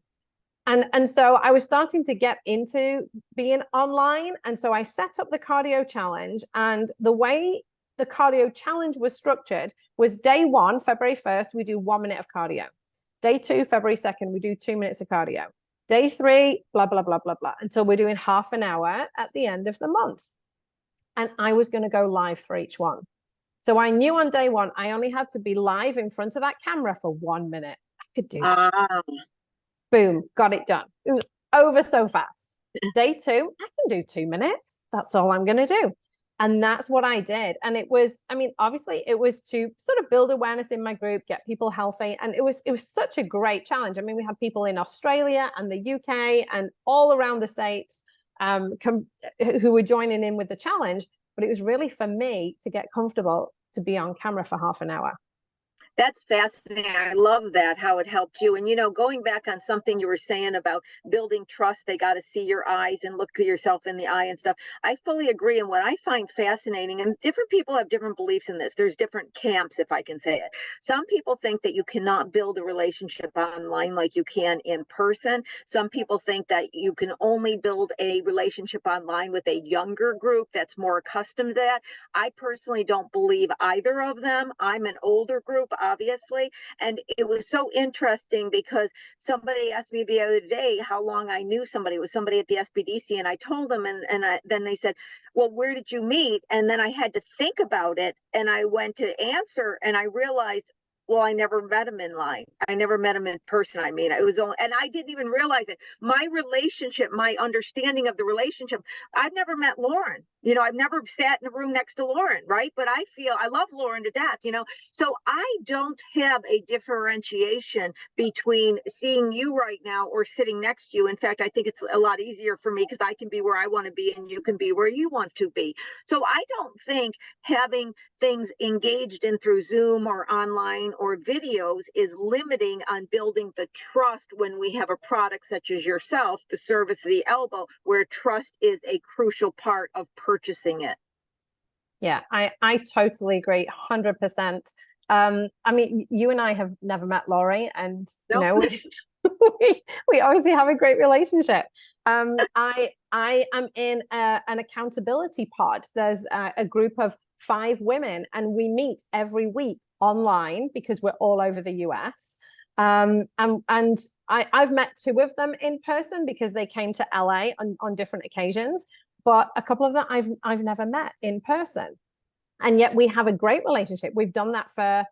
C: And so I was starting to get into being online. And so I set up the cardio challenge. And the way the cardio challenge was structured was day 1, February 1st, we do 1 minute of cardio. Day 2, February 2nd, we do 2 minutes of cardio. Day 3, blah, blah, blah, blah, blah, until we're doing half an hour at the end of the month. And I was going to go live for each one. So I knew on day 1, I only had to be live in front of that camera for 1 minute. I could do that. Boom, got it done. It was over so fast. Day 2, I can do 2 minutes. That's all I'm going to do. And that's what I did. And it was, obviously it was to sort of build awareness in my group, get people healthy. And it was such a great challenge. We had people in Australia and the UK and all around the States who were joining in with the challenge. But it was really for me to get comfortable to be on camera for half an hour.
A: That's fascinating. I love that, how it helped you. And, going back on something you were saying about building trust, they got to see your eyes and look at yourself in the eye and stuff. I fully agree. And what I find fascinating, and different people have different beliefs in this, there's different camps, if I can say it. Some people think that you cannot build a relationship online like you can in person. Some people think that you can only build a relationship online with a younger group that's more accustomed to that. I personally don't believe either of them. I'm an older group, obviously. And it was so interesting because somebody asked me the other day how long I knew somebody. It was somebody at the SBDC, and I told them, then they said, well, where did you meet? And then I had to think about it, and I went to answer, and I realized, well, I never met him in line. I never met him in person. I mean, it was only, and I didn't even realize it. My relationship, my understanding of the relationship, I've never met Lauren. I've never sat in a room next to Lauren, right? But I love Lauren to death, So I don't have a differentiation between seeing you right now or sitting next to you. In fact, I think it's a lot easier for me because I can be where I want to be and you can be where you want to be. So I don't think having things engaged in through Zoom or online or videos is limiting on building the trust when we have a product such as yourself, the service of the elbow, where trust is a crucial part of purchasing it.
C: Yeah, I totally agree, 100%. I mean, you and I have never met Laurie, and
A: Nope.
C: we obviously have a great relationship. I am in an accountability pod. There's a group of 5 women, and we meet every week online because we're all over the US. And I've met 2 of them in person because they came to LA on different occasions, but a couple of them I've never met in person. And yet we have a great relationship. We've done that for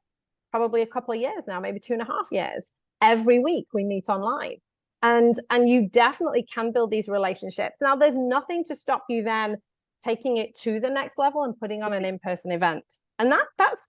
C: probably a couple of years now, maybe 2.5 years. Every week we meet online. And you definitely can build these relationships. Now, there's nothing to stop you then taking it to the next level and putting on an in-person event. And that's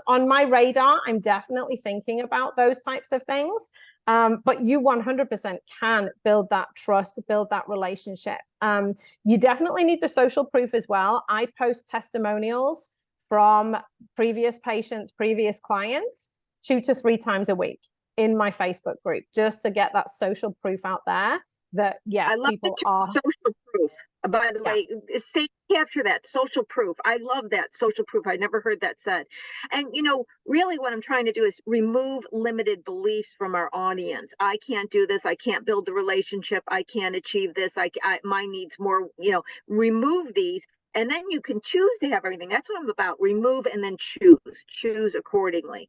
C: on my radar. I'm definitely thinking about those types of things. But you 100% can build that trust, build that relationship. You definitely need the social proof as well. I post testimonials from previous patients, previous clients, 2 to 3 times a week in my Facebook group, just to get that social proof out there that, yes, people are.
A: Social proof. By the way, capture that social proof. I love that, social proof. I never heard that said. And, really what I'm trying to do is remove limited beliefs from our audience. I can't do this. I can't build the relationship. I can't achieve this. My needs more, remove these. And then you can choose to have everything. That's what I'm about. Remove and then choose accordingly.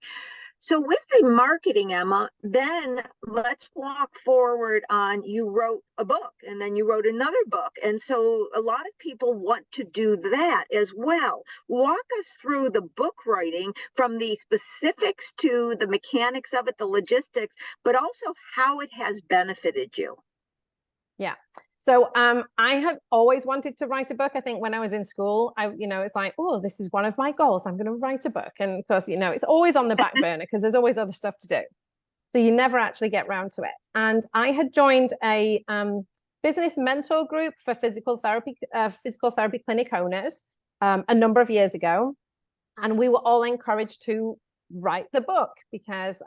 A: So with the marketing, Emma, then let's walk forward on, you wrote a book and then you wrote another book. And so a lot of people want to do that as well. Walk us through the book writing, from the specifics to the mechanics of it, the logistics, but also how it has benefited you.
C: Yeah. So I have always wanted to write a book. I think when I was in school, it's like, oh, this is one of my goals. I'm going to write a book. And of course, it's always on the back burner because there's always other stuff to do. So you never actually get round to it. And I had joined a business mentor group for physical therapy clinic owners a number of years ago. And we were all encouraged to write the book because,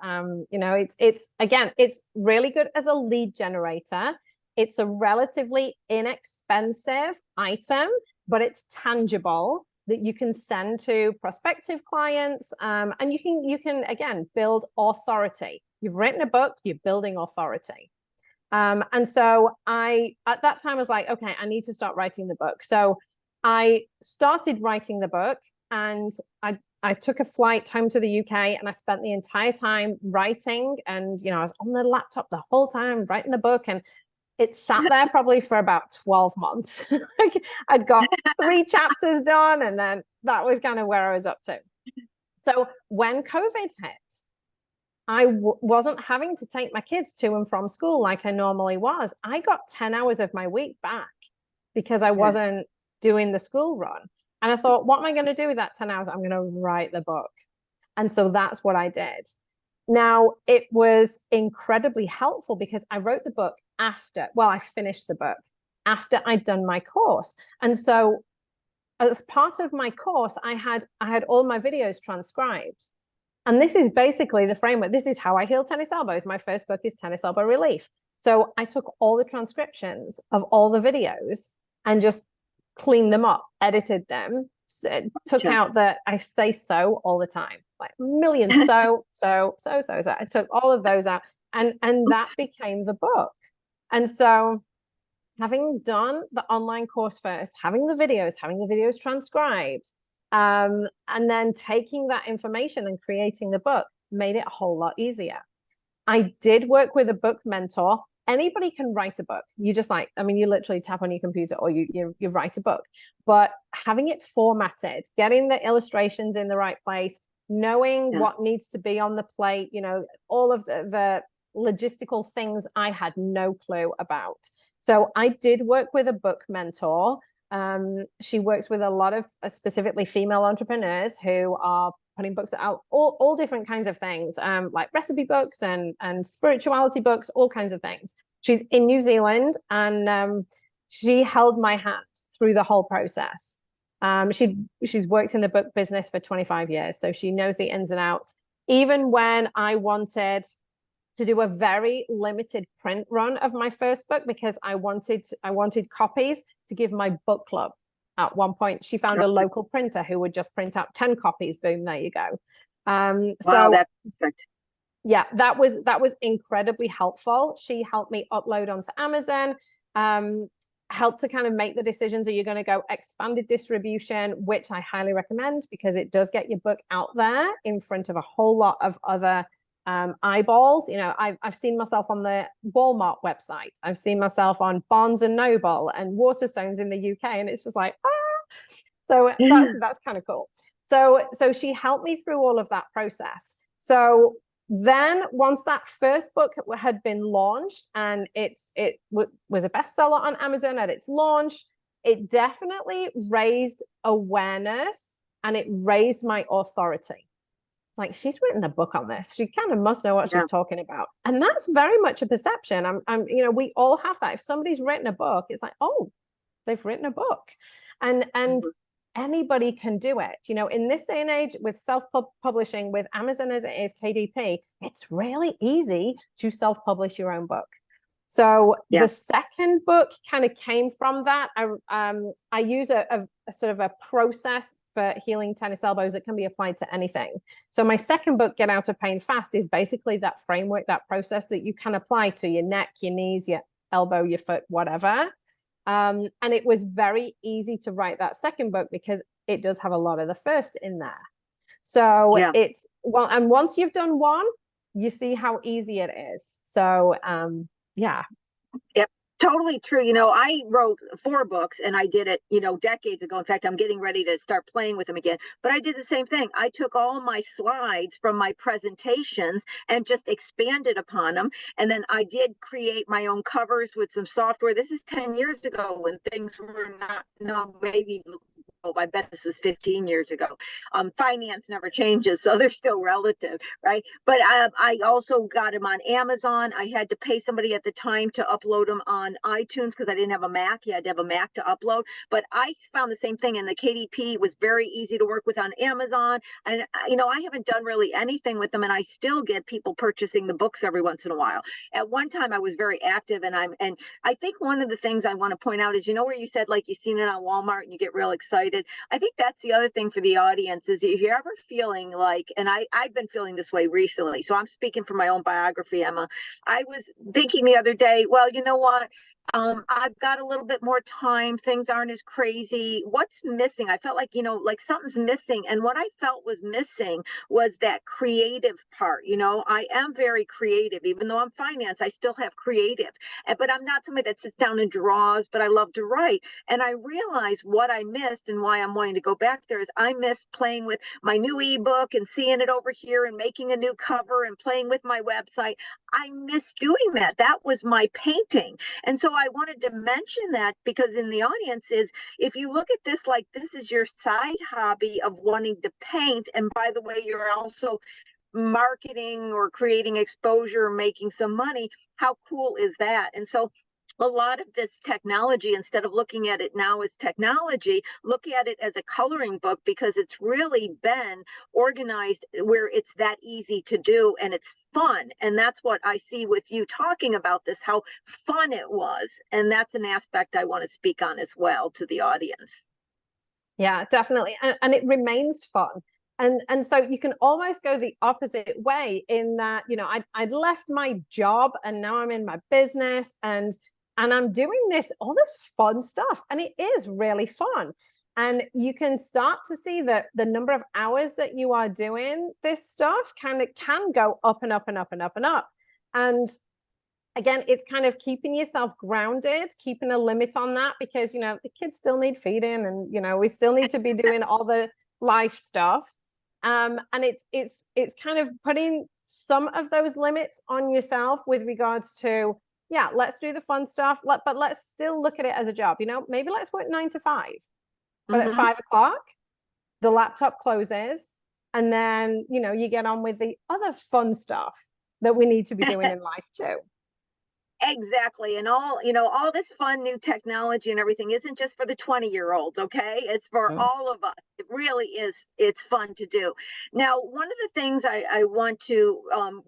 C: it's really good as a lead generator. It's a relatively inexpensive item, but it's tangible that you can send to prospective clients. And you can again build authority. You've written a book, you're building authority. And so at that time was like, okay, I need to start writing the book. So I started writing the book, and I took a flight home to the UK, and I spent the entire time writing, and I was on the laptop the whole time writing the book, and it sat there probably for about 12 months. I'd got 3 chapters done, and then that was kind of where I was up to. So when COVID hit, I wasn't having to take my kids to and from school like I normally was. I got 10 hours of my week back because I wasn't doing the school run. And I thought, what am I going to do with that 10 hours? I'm going to write the book. And so that's what I did. Now, it was incredibly helpful because I wrote the book I finished the book after I'd done my course. And so as part of my course, I had all my videos transcribed. And this is basically the framework. This is how I heal tennis elbows. My first book is Tennis Elbow Relief. So I took all the transcriptions of all the videos and just cleaned them up, edited them, took out the I say so all the time, like a million so. I took all of those out, and that became the book. And so having done the online course first, having the videos transcribed, and then taking that information and creating the book made it a whole lot easier. I did work with a book mentor. Anybody can write a book. You just you literally tap on your computer or you write a book. But having it formatted, getting the illustrations in the right place, knowing what needs to be on the plate, all of the logistical things I had no clue about. So I did work with a book mentor. She works with a lot of specifically female entrepreneurs who are putting books out, all different kinds of things, like recipe books and spirituality books, all kinds of things. She's in New Zealand, and she held my hand through the whole process. She's worked in the book business for 25 years, so she knows the ins and outs. Even when I wanted to do a very limited print run of my first book, because I wanted copies to give my book club. At one point, she found a local printer who would just print out 10 copies. Boom, there you go.
A: Wow,
C: so
A: that's perfect.
C: Yeah, that was incredibly helpful. She helped me upload onto Amazon, helped to kind of make the decisions. Are you going to go expanded distribution, which I highly recommend, because it does get your book out there in front of a whole lot of other eyeballs. I've seen myself on the Walmart website. I've seen myself on Barnes and Noble and Waterstones in the UK, and it's just like, so that's kind of cool. So she helped me through all of that process. So then once that first book had been launched and it was a bestseller on Amazon at its launch, it definitely raised awareness and it raised my authority. It's like, she's written a book on this. She kind of must know what she's talking about. And that's very much a perception. We all have that. If somebody's written a book, it's like, oh, they've written a book. And anybody can do it. In this day and age, with self-publishing, with Amazon as it is, KDP, it's really easy to self-publish your own book. So the second book kind of came from that. I use a sort of a process for healing tennis elbows that can be applied to anything. So my second book, Get Out of Pain Fast, is basically that framework, that process that you can apply to your neck, your knees, your elbow, your foot, whatever. And it was very easy to write that second book because it does have a lot of the first in there. So it's, well, and once you've done one, you see how easy it is. So yeah.
A: Yep. Totally true. I wrote 4 books and I did it, decades ago. In fact, I'm getting ready to start playing with them again. But I did the same thing. I took all my slides from my presentations and just expanded upon them. And then I did create my own covers with some software. This is 10 years ago when things were not, maybe. I bet this is 15 years ago. Finance never changes, so they're still relative, right? But I also got them on Amazon. I had to pay somebody at the time to upload them on iTunes because I didn't have a Mac. You had to have a Mac to upload. But I found the same thing, and the KDP was very easy to work with on Amazon. And I haven't done really anything with them, and I still get people purchasing the books every once in a while. At one time, I was very active, and I think one of the things I want to point out is, where you said like you've seen it on Walmart and you get real excited. I think that's the other thing for the audience is if you're ever feeling like, and I've been feeling this way recently, so I'm speaking from my own biography, Emma. I was thinking the other day, well, you know what? I've got a little bit more time. Things aren't as crazy. What's missing? I felt like, like something's missing. And what I felt was missing was that creative part. I am very creative. Even though I'm finance, I still have creative. But I'm not somebody that sits down and draws, but I love to write. And I realized what I missed and why I'm wanting to go back there is I miss playing with my new ebook and seeing it over here and making a new cover and playing with my website. I miss doing that. That was my painting. And so I wanted to mention that because in the audience is, if you look at this like this is your side hobby of wanting to paint, and by the way, you're also marketing or creating exposure or making some money, how cool is that? And so a lot of this technology, instead of looking at it now as technology, look at it as a coloring book, because it's really been organized where it's that easy to do and it's fun. And that's what I see with you talking about this, how fun it was. And that's an aspect I want to speak on as well to the audience.
C: Yeah, definitely. And it remains fun. And so you can almost go the opposite way in that, you know, I'd left my job and now I'm in my business and I'm doing all this fun stuff, and it is really fun. And you can start to see that the number of hours that you are doing this stuff can go up and up and up and up and up. And again, it's kind of keeping yourself grounded, keeping a limit on that, because, you know, the kids still need feeding, and, you know, we still need to be doing all the life stuff. And it's kind of putting some of those limits on yourself with regards to, yeah, let's do the fun stuff, but let's still look at it as a job. You know, maybe let's work 9 to 5, but at 5 o'clock, the laptop closes, and then, you know, you get on with the other fun stuff that we need to be doing in life too.
A: Exactly. And all, you know, all this fun new technology and everything isn't just for the 20-year-olds, okay? It's for all of us. It really is. It's fun to do. Now, one of the things I want to,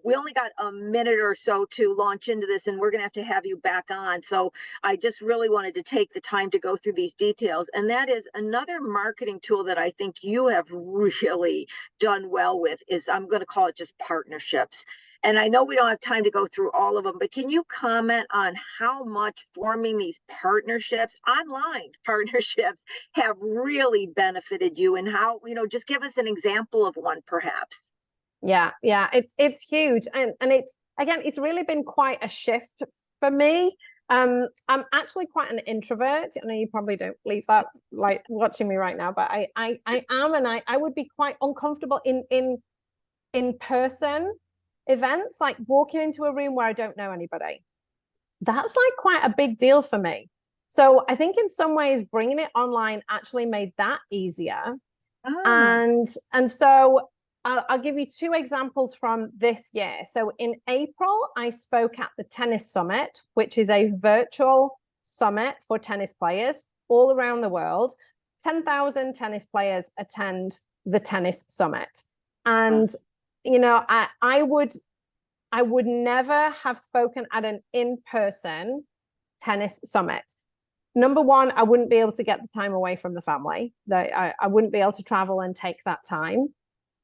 A: we only got a minute or so to launch into this, and we're going to have you back on. So I just really wanted to take the time to go through these details. And that is another marketing tool that I think you have really done well with is, I'm going to call it just partnerships. And I know we don't have time to go through all of them, but can you comment on how much forming these partnerships, online partnerships, have really benefited you, and how, you know, just give us an example of one perhaps.
C: Yeah, it's huge. And it's, again, it's really been quite a shift for me. I'm actually quite an introvert. I know you probably don't believe that, like watching me right now, but I am, and I would be quite uncomfortable in person events, like walking into a room where I don't know anybody. That's like quite a big deal for me. So I think in some ways bringing it online actually made that easier. And so I'll give you 2 examples from this year. So in April, I spoke at the Tennis Summit, which is a virtual summit for tennis players all around the world. 10,000 tennis players attend the Tennis Summit. And you know, I would never have spoken at an in-person tennis summit. Number one, I wouldn't be able to get the time away from the family. I wouldn't be able to travel and take that time.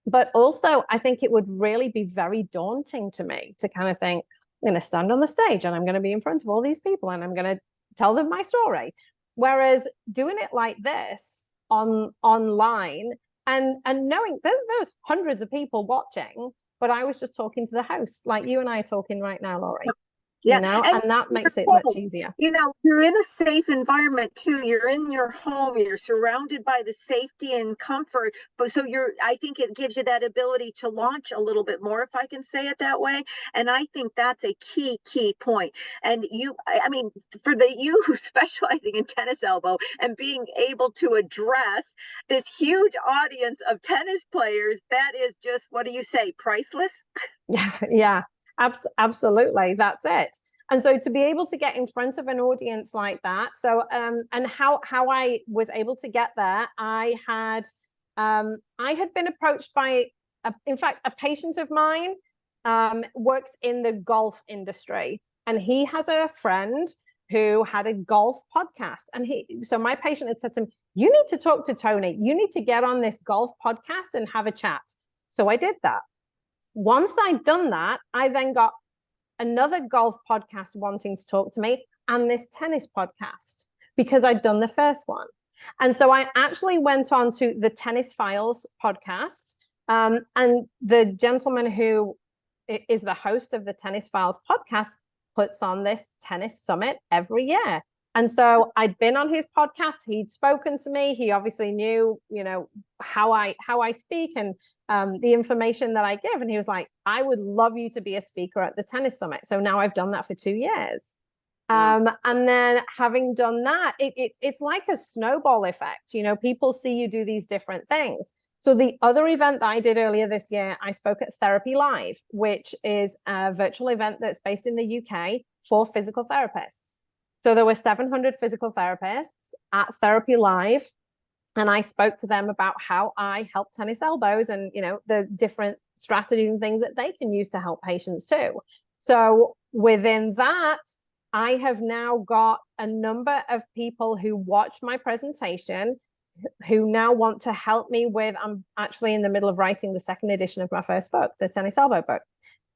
C: But also, I think it would really be very daunting to me to kind of think, I'm going to stand on the stage and I'm going to be in front of all these people and I'm going to tell them my story. Whereas doing it like this online, and knowing there's hundreds of people watching, but I was just talking to the host, like you and I are talking right now, Laurie.
A: Yeah.
C: You know, and that makes it much easier.
A: You know, you're in a safe environment too. You're in your home. You're surrounded by the safety and comfort. But so I think it gives you that ability to launch a little bit more, if I can say it that way. And I think that's a key point. And I mean, for you specializing in tennis elbow and being able to address this huge audience of tennis players, that is just, what do you say, priceless?
C: Yeah. Absolutely, that's it. And so to be able to get in front of an audience like that, so and how I was able to get there, I had been approached by in fact a patient of mine works in the golf industry, and he has a friend who had a golf podcast, and so my patient had said to him, you need to talk to Tony, you need to get on this golf podcast and have a chat. So I did that. Once I'd done that, I then got another golf podcast wanting to talk to me and this tennis podcast because I'd done the first one. And so I actually went on to the Tennis Files podcast, and the gentleman who is the host of the Tennis Files podcast puts on this tennis summit every year. And so I'd been on his podcast, he'd spoken to me, he obviously knew, you know, how I speak and the information that I give. And he was like, I would love you to be a speaker at the Tennis Summit. So now I've done that for 2 years. And then having done that, it's like a snowball effect. You know, people see you do these different things. So the other event that I did earlier this year, I spoke at Therapy Live, which is a virtual event that's based in the UK for physical therapists. So there were 700 physical therapists at Therapy Live, and I spoke to them about how I help tennis elbows and, you know, the different strategies and things that they can use to help patients too. So within that, I have now got a number of people who watch my presentation who now want to help me with, I'm actually in the middle of writing the second edition of my first book, the tennis elbow book.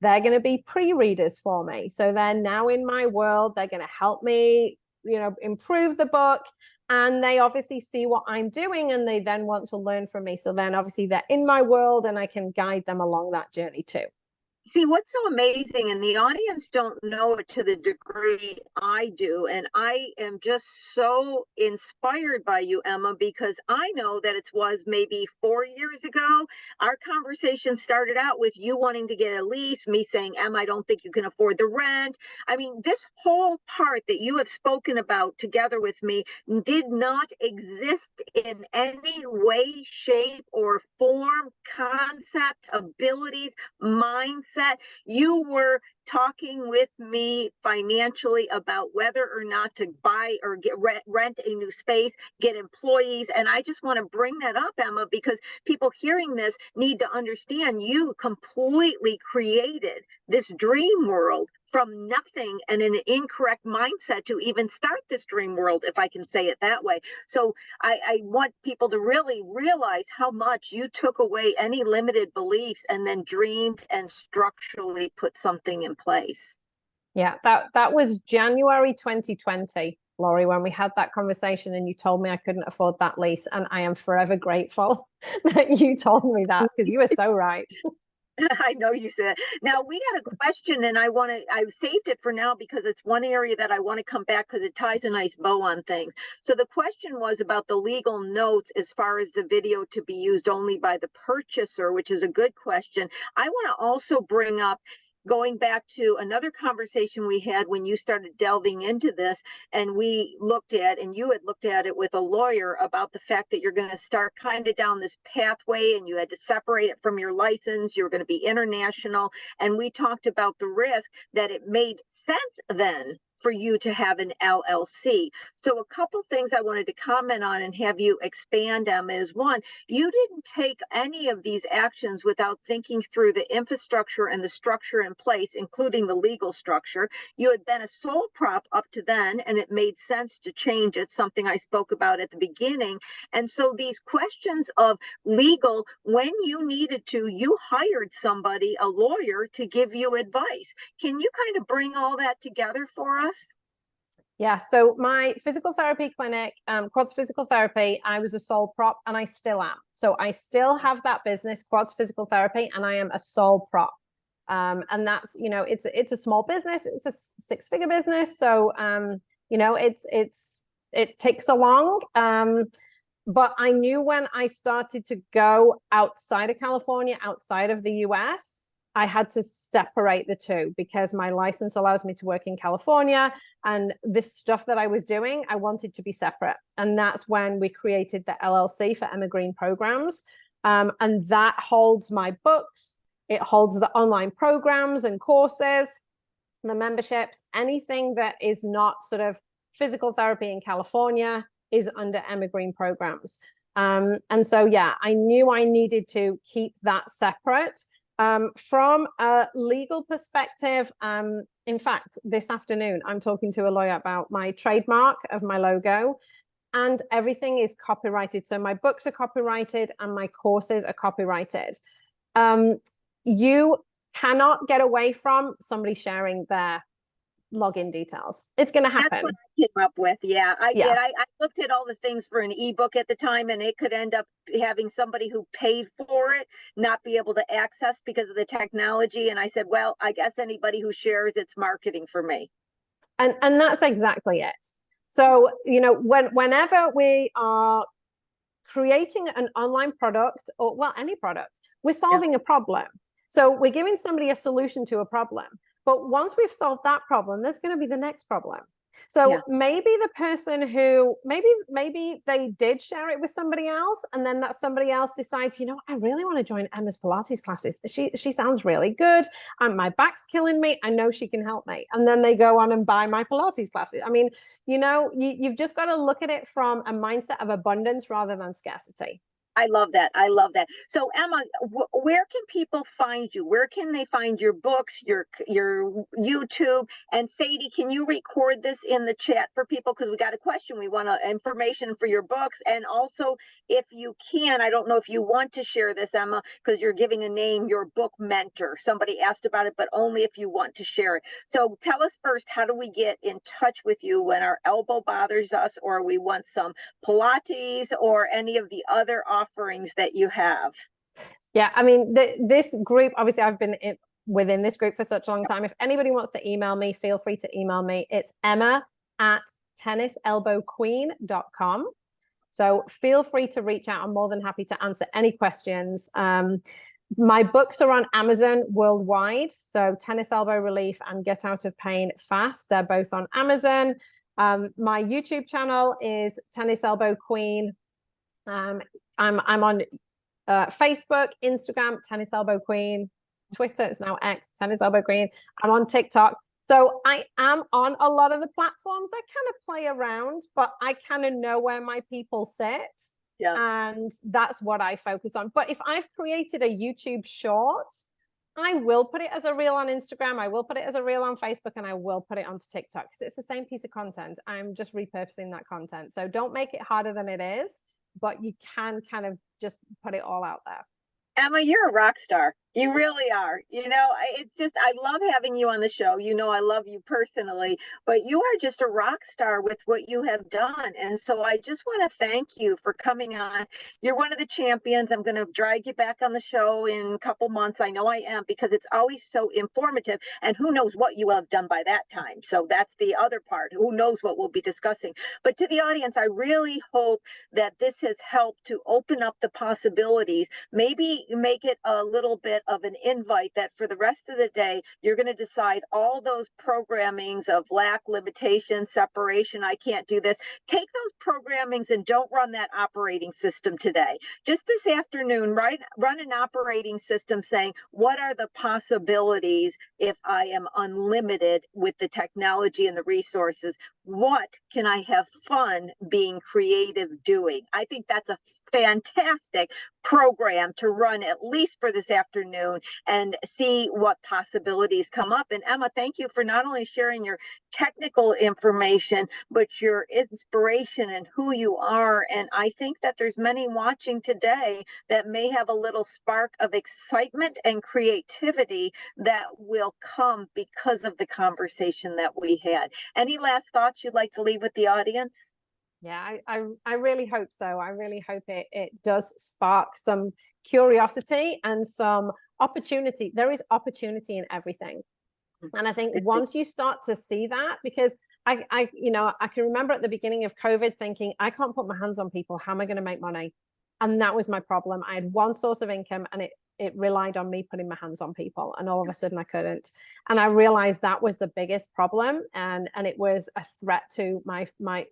C: They're going to be pre-readers for me. So they're now in my world. They're going to help me, you know, improve the book. And they obviously see what I'm doing and they then want to learn from me. So then obviously they're in my world and I can guide them along that journey too.
A: See, what's so amazing, and the audience don't know it to the degree I do, and I am just so inspired by you, Emma, because I know that it was maybe 4 years ago. Our conversation started out with you wanting to get a lease, me saying, Emma, I don't think you can afford the rent. I mean, this whole part that you have spoken about together with me did not exist in any way, shape, or form, concept, abilities, mindset. You were talking with me financially about whether or not to buy or get rent a new space, get employees. And I just want to bring that up, Emma, because people hearing this need to understand you completely created this dream world from nothing and an incorrect mindset to even start this dream world, if I can say it that way. So I want people to really realize how much you took away any limited beliefs and then dreamed and structurally put something in place.
C: Yeah, that was January 2020, Laurie, when we had that conversation and you told me I couldn't afford that lease. And I am forever grateful that you told me that, because you were so right.
A: I know you said. Now we got a question, and I've saved it for now because it's one area that I want to come back because it ties a nice bow on things. So the question was about the legal notes as far as the video to be used only by the purchaser, which is a good question. I want to also bring up, going back to another conversation we had when you started delving into this, and we looked at, and you had looked at it with a lawyer about the fact that you're going to start kind of down this pathway and you had to separate it from your license. You're going to be international. And we talked about the risk that it made sense then for you to have an LLC. So a couple things I wanted to comment on and have you expand on is, one, you didn't take any of these actions without thinking through the infrastructure and the structure in place, including the legal structure. You had been a sole prop up to then, and it made sense to change it, something I spoke about at the beginning. And so these questions of legal, when you needed to, you hired somebody, a lawyer, to give you advice. Can you kind of bring all that together for us?
C: Yeah, so my physical therapy clinic, Quads Physical Therapy, I was a sole prop and I still am. So I still have that business, Quads Physical Therapy, and I am a sole prop. And that's, you know, it's a small business, it's a six-figure business. So, you know, it takes along. But I knew when I started to go outside of California, outside of the US, I had to separate the two because my license allows me to work in California, and this stuff that I was doing, I wanted to be separate. And that's when we created the LLC for Emma Green Programs. And that holds my books. It holds the online programs and courses, the memberships, anything that is not sort of physical therapy in California is under Emma Green Programs. And so, yeah, I knew I needed to keep that separate. From a legal perspective, in fact, this afternoon, I'm talking to a lawyer about my trademark of my logo, and everything is copyrighted. So my books are copyrighted and my courses are copyrighted. You cannot get away from somebody sharing their login details. It's going to happen.
A: That's what I came up with. Yeah, I did. I looked at all the things for an ebook at the time, and it could end up having somebody who paid for it not be able to access because of the technology. And I said, well, I guess anybody who shares, it's marketing for me.
C: And that's exactly it. So, you know, whenever we are creating an online product, or well, any product, we're solving a problem. So we're giving somebody a solution to a problem. But once we've solved that problem, there's going to be the next problem. So
A: Yeah.
C: maybe the person who maybe they did share it with somebody else, and then that somebody else decides, you know, I really want to join Emma's Pilates classes. She sounds really good. My back's killing me. I know she can help me. And then they go on and buy my Pilates classes. I mean, you know, you've just got to look at it from a mindset of abundance rather than scarcity.
A: I love that. I love that. So Emma, where can people find you? Where can they find your books, your YouTube? And Sadie, can you record this in the chat for people? Because we got a question. We want information for your books. And also, if you can, I don't know if you want to share this, Emma, because you're giving a name, your book mentor. Somebody asked about it, but only if you want to share it. So tell us first, how do we get in touch with you when our elbow bothers us, or we want some Pilates or any of the other offerings that you have?
C: Yeah, I mean, this group, obviously I've been within this group for such a long time. If anybody wants to email me, feel free to email me. It's emma@tenniselbowqueen.com. So feel free to reach out. I'm more than happy to answer any questions. My books are on Amazon worldwide. So Tennis Elbow Relief and Get Out of Pain Fast. They're both on Amazon. My YouTube channel is Tennis Elbow Queen. I'm on Facebook, Instagram, Tennis Elbow Queen, Twitter, it's now X, Tennis Elbow Queen. I'm on TikTok. So I am on a lot of the platforms. I kind of play around, but I kind of know where my people sit. Yeah. And that's what I focus on. But if I've created a YouTube short, I will put it as a reel on Instagram. I will put it as a reel on Facebook, and I will put it onto TikTok because it's the same piece of content. I'm just repurposing that content. So don't make it harder than it is, but you can kind of just put it all out there.
A: Emma, you're a rock star. You really are. You know, it's just, I love having you on the show. You know, I love you personally, but you are just a rock star with what you have done. And so I just want to thank you for coming on. You're one of the champions. I'm going to drag you back on the show in a couple months. I know I am, because it's always so informative, and who knows what you will have done by that time. So that's the other part. Who knows what we'll be discussing. But to the audience, I really hope that this has helped to open up the possibilities. Maybe make it a little bit of an invite that for the rest of the day, you're going to decide all those programmings of lack, limitation, separation, I can't do this. Take those programmings and don't run that operating system today. Just this afternoon, run an operating system saying, what are the possibilities if I am unlimited with the technology and the resources? What can I have fun being creative doing? I think that's a fantastic program to run at least for this afternoon and see what possibilities come up. And Emma, thank you for not only sharing your technical information, but your inspiration and who you are. And I think that there's many watching today that may have a little spark of excitement and creativity that will come because of the conversation that we had. Any last thoughts you'd like to leave with the audience?
C: Yeah, I really hope so. I really hope it does spark some curiosity and some opportunity. There is opportunity in everything. And I think once you start to see that, because I can remember at the beginning of COVID thinking, I can't put my hands on people. How am I going to make money? And that was my problem. I had one source of income, and it relied on me putting my hands on people, and all of a sudden I couldn't. And I realized that was the biggest problem, and it was a threat to my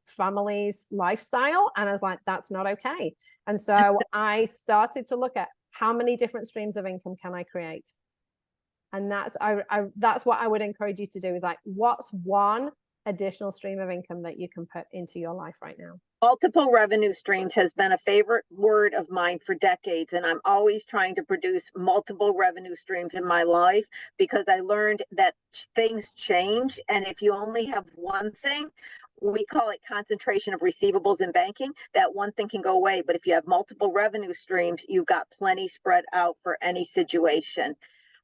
C: family's lifestyle. And I was like, that's not okay. And so I started to look at how many different streams of income can I create. And that's what I would encourage you to do, is like, what's one additional stream of income that you can put into your life right now?
A: Multiple revenue streams has been a favorite word of mine for decades, and I'm always trying to produce multiple revenue streams in my life, because I learned that things change, and if you only have one thing, we call it concentration of receivables in banking, that one thing can go away. But if you have multiple revenue streams, you've got plenty spread out for any situation.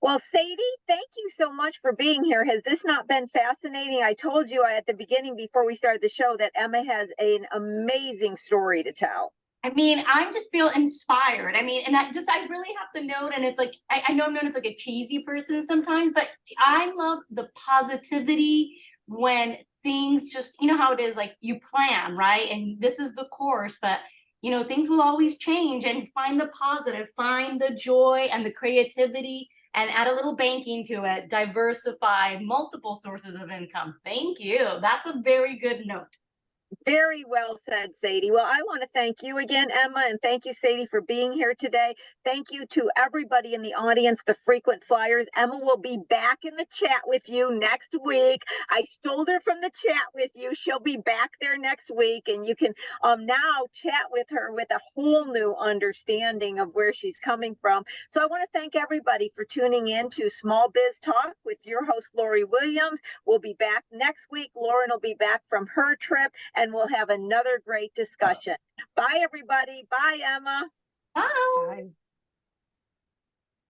A: Well, Sadie, thank you so much for being here. Has this not been fascinating? I told you at the beginning, before we started the show, that Emma has an amazing story to tell.
B: I mean, I just feel inspired. I mean, and I really have to note, and it's like, I know I'm known as like a cheesy person sometimes, but I love the positivity when things just, you know how it is, like you plan, right? And this is the course, but things will always change, and find the positive, find the joy and the creativity. and add a little banking to it, diversify multiple sources of income. Thank you. That's a very good note.
A: Very well said, Sadie. Well, I want to thank you again, Emma, and thank you, Sadie, for being here today. Thank you to everybody in the audience, the frequent flyers. Emma will be back in the chat with you next week. I stole her from the chat with you. She'll be back there next week, and you can now chat with her with a whole new understanding of where she's coming from. So I want to thank everybody for tuning in to Small Biz Talk with your host, Lori Williams. We'll be back next week. Lauren will be back from her trip, and we'll have another great discussion. Bye, everybody. Bye, Emma.
B: Bye.
C: Bye.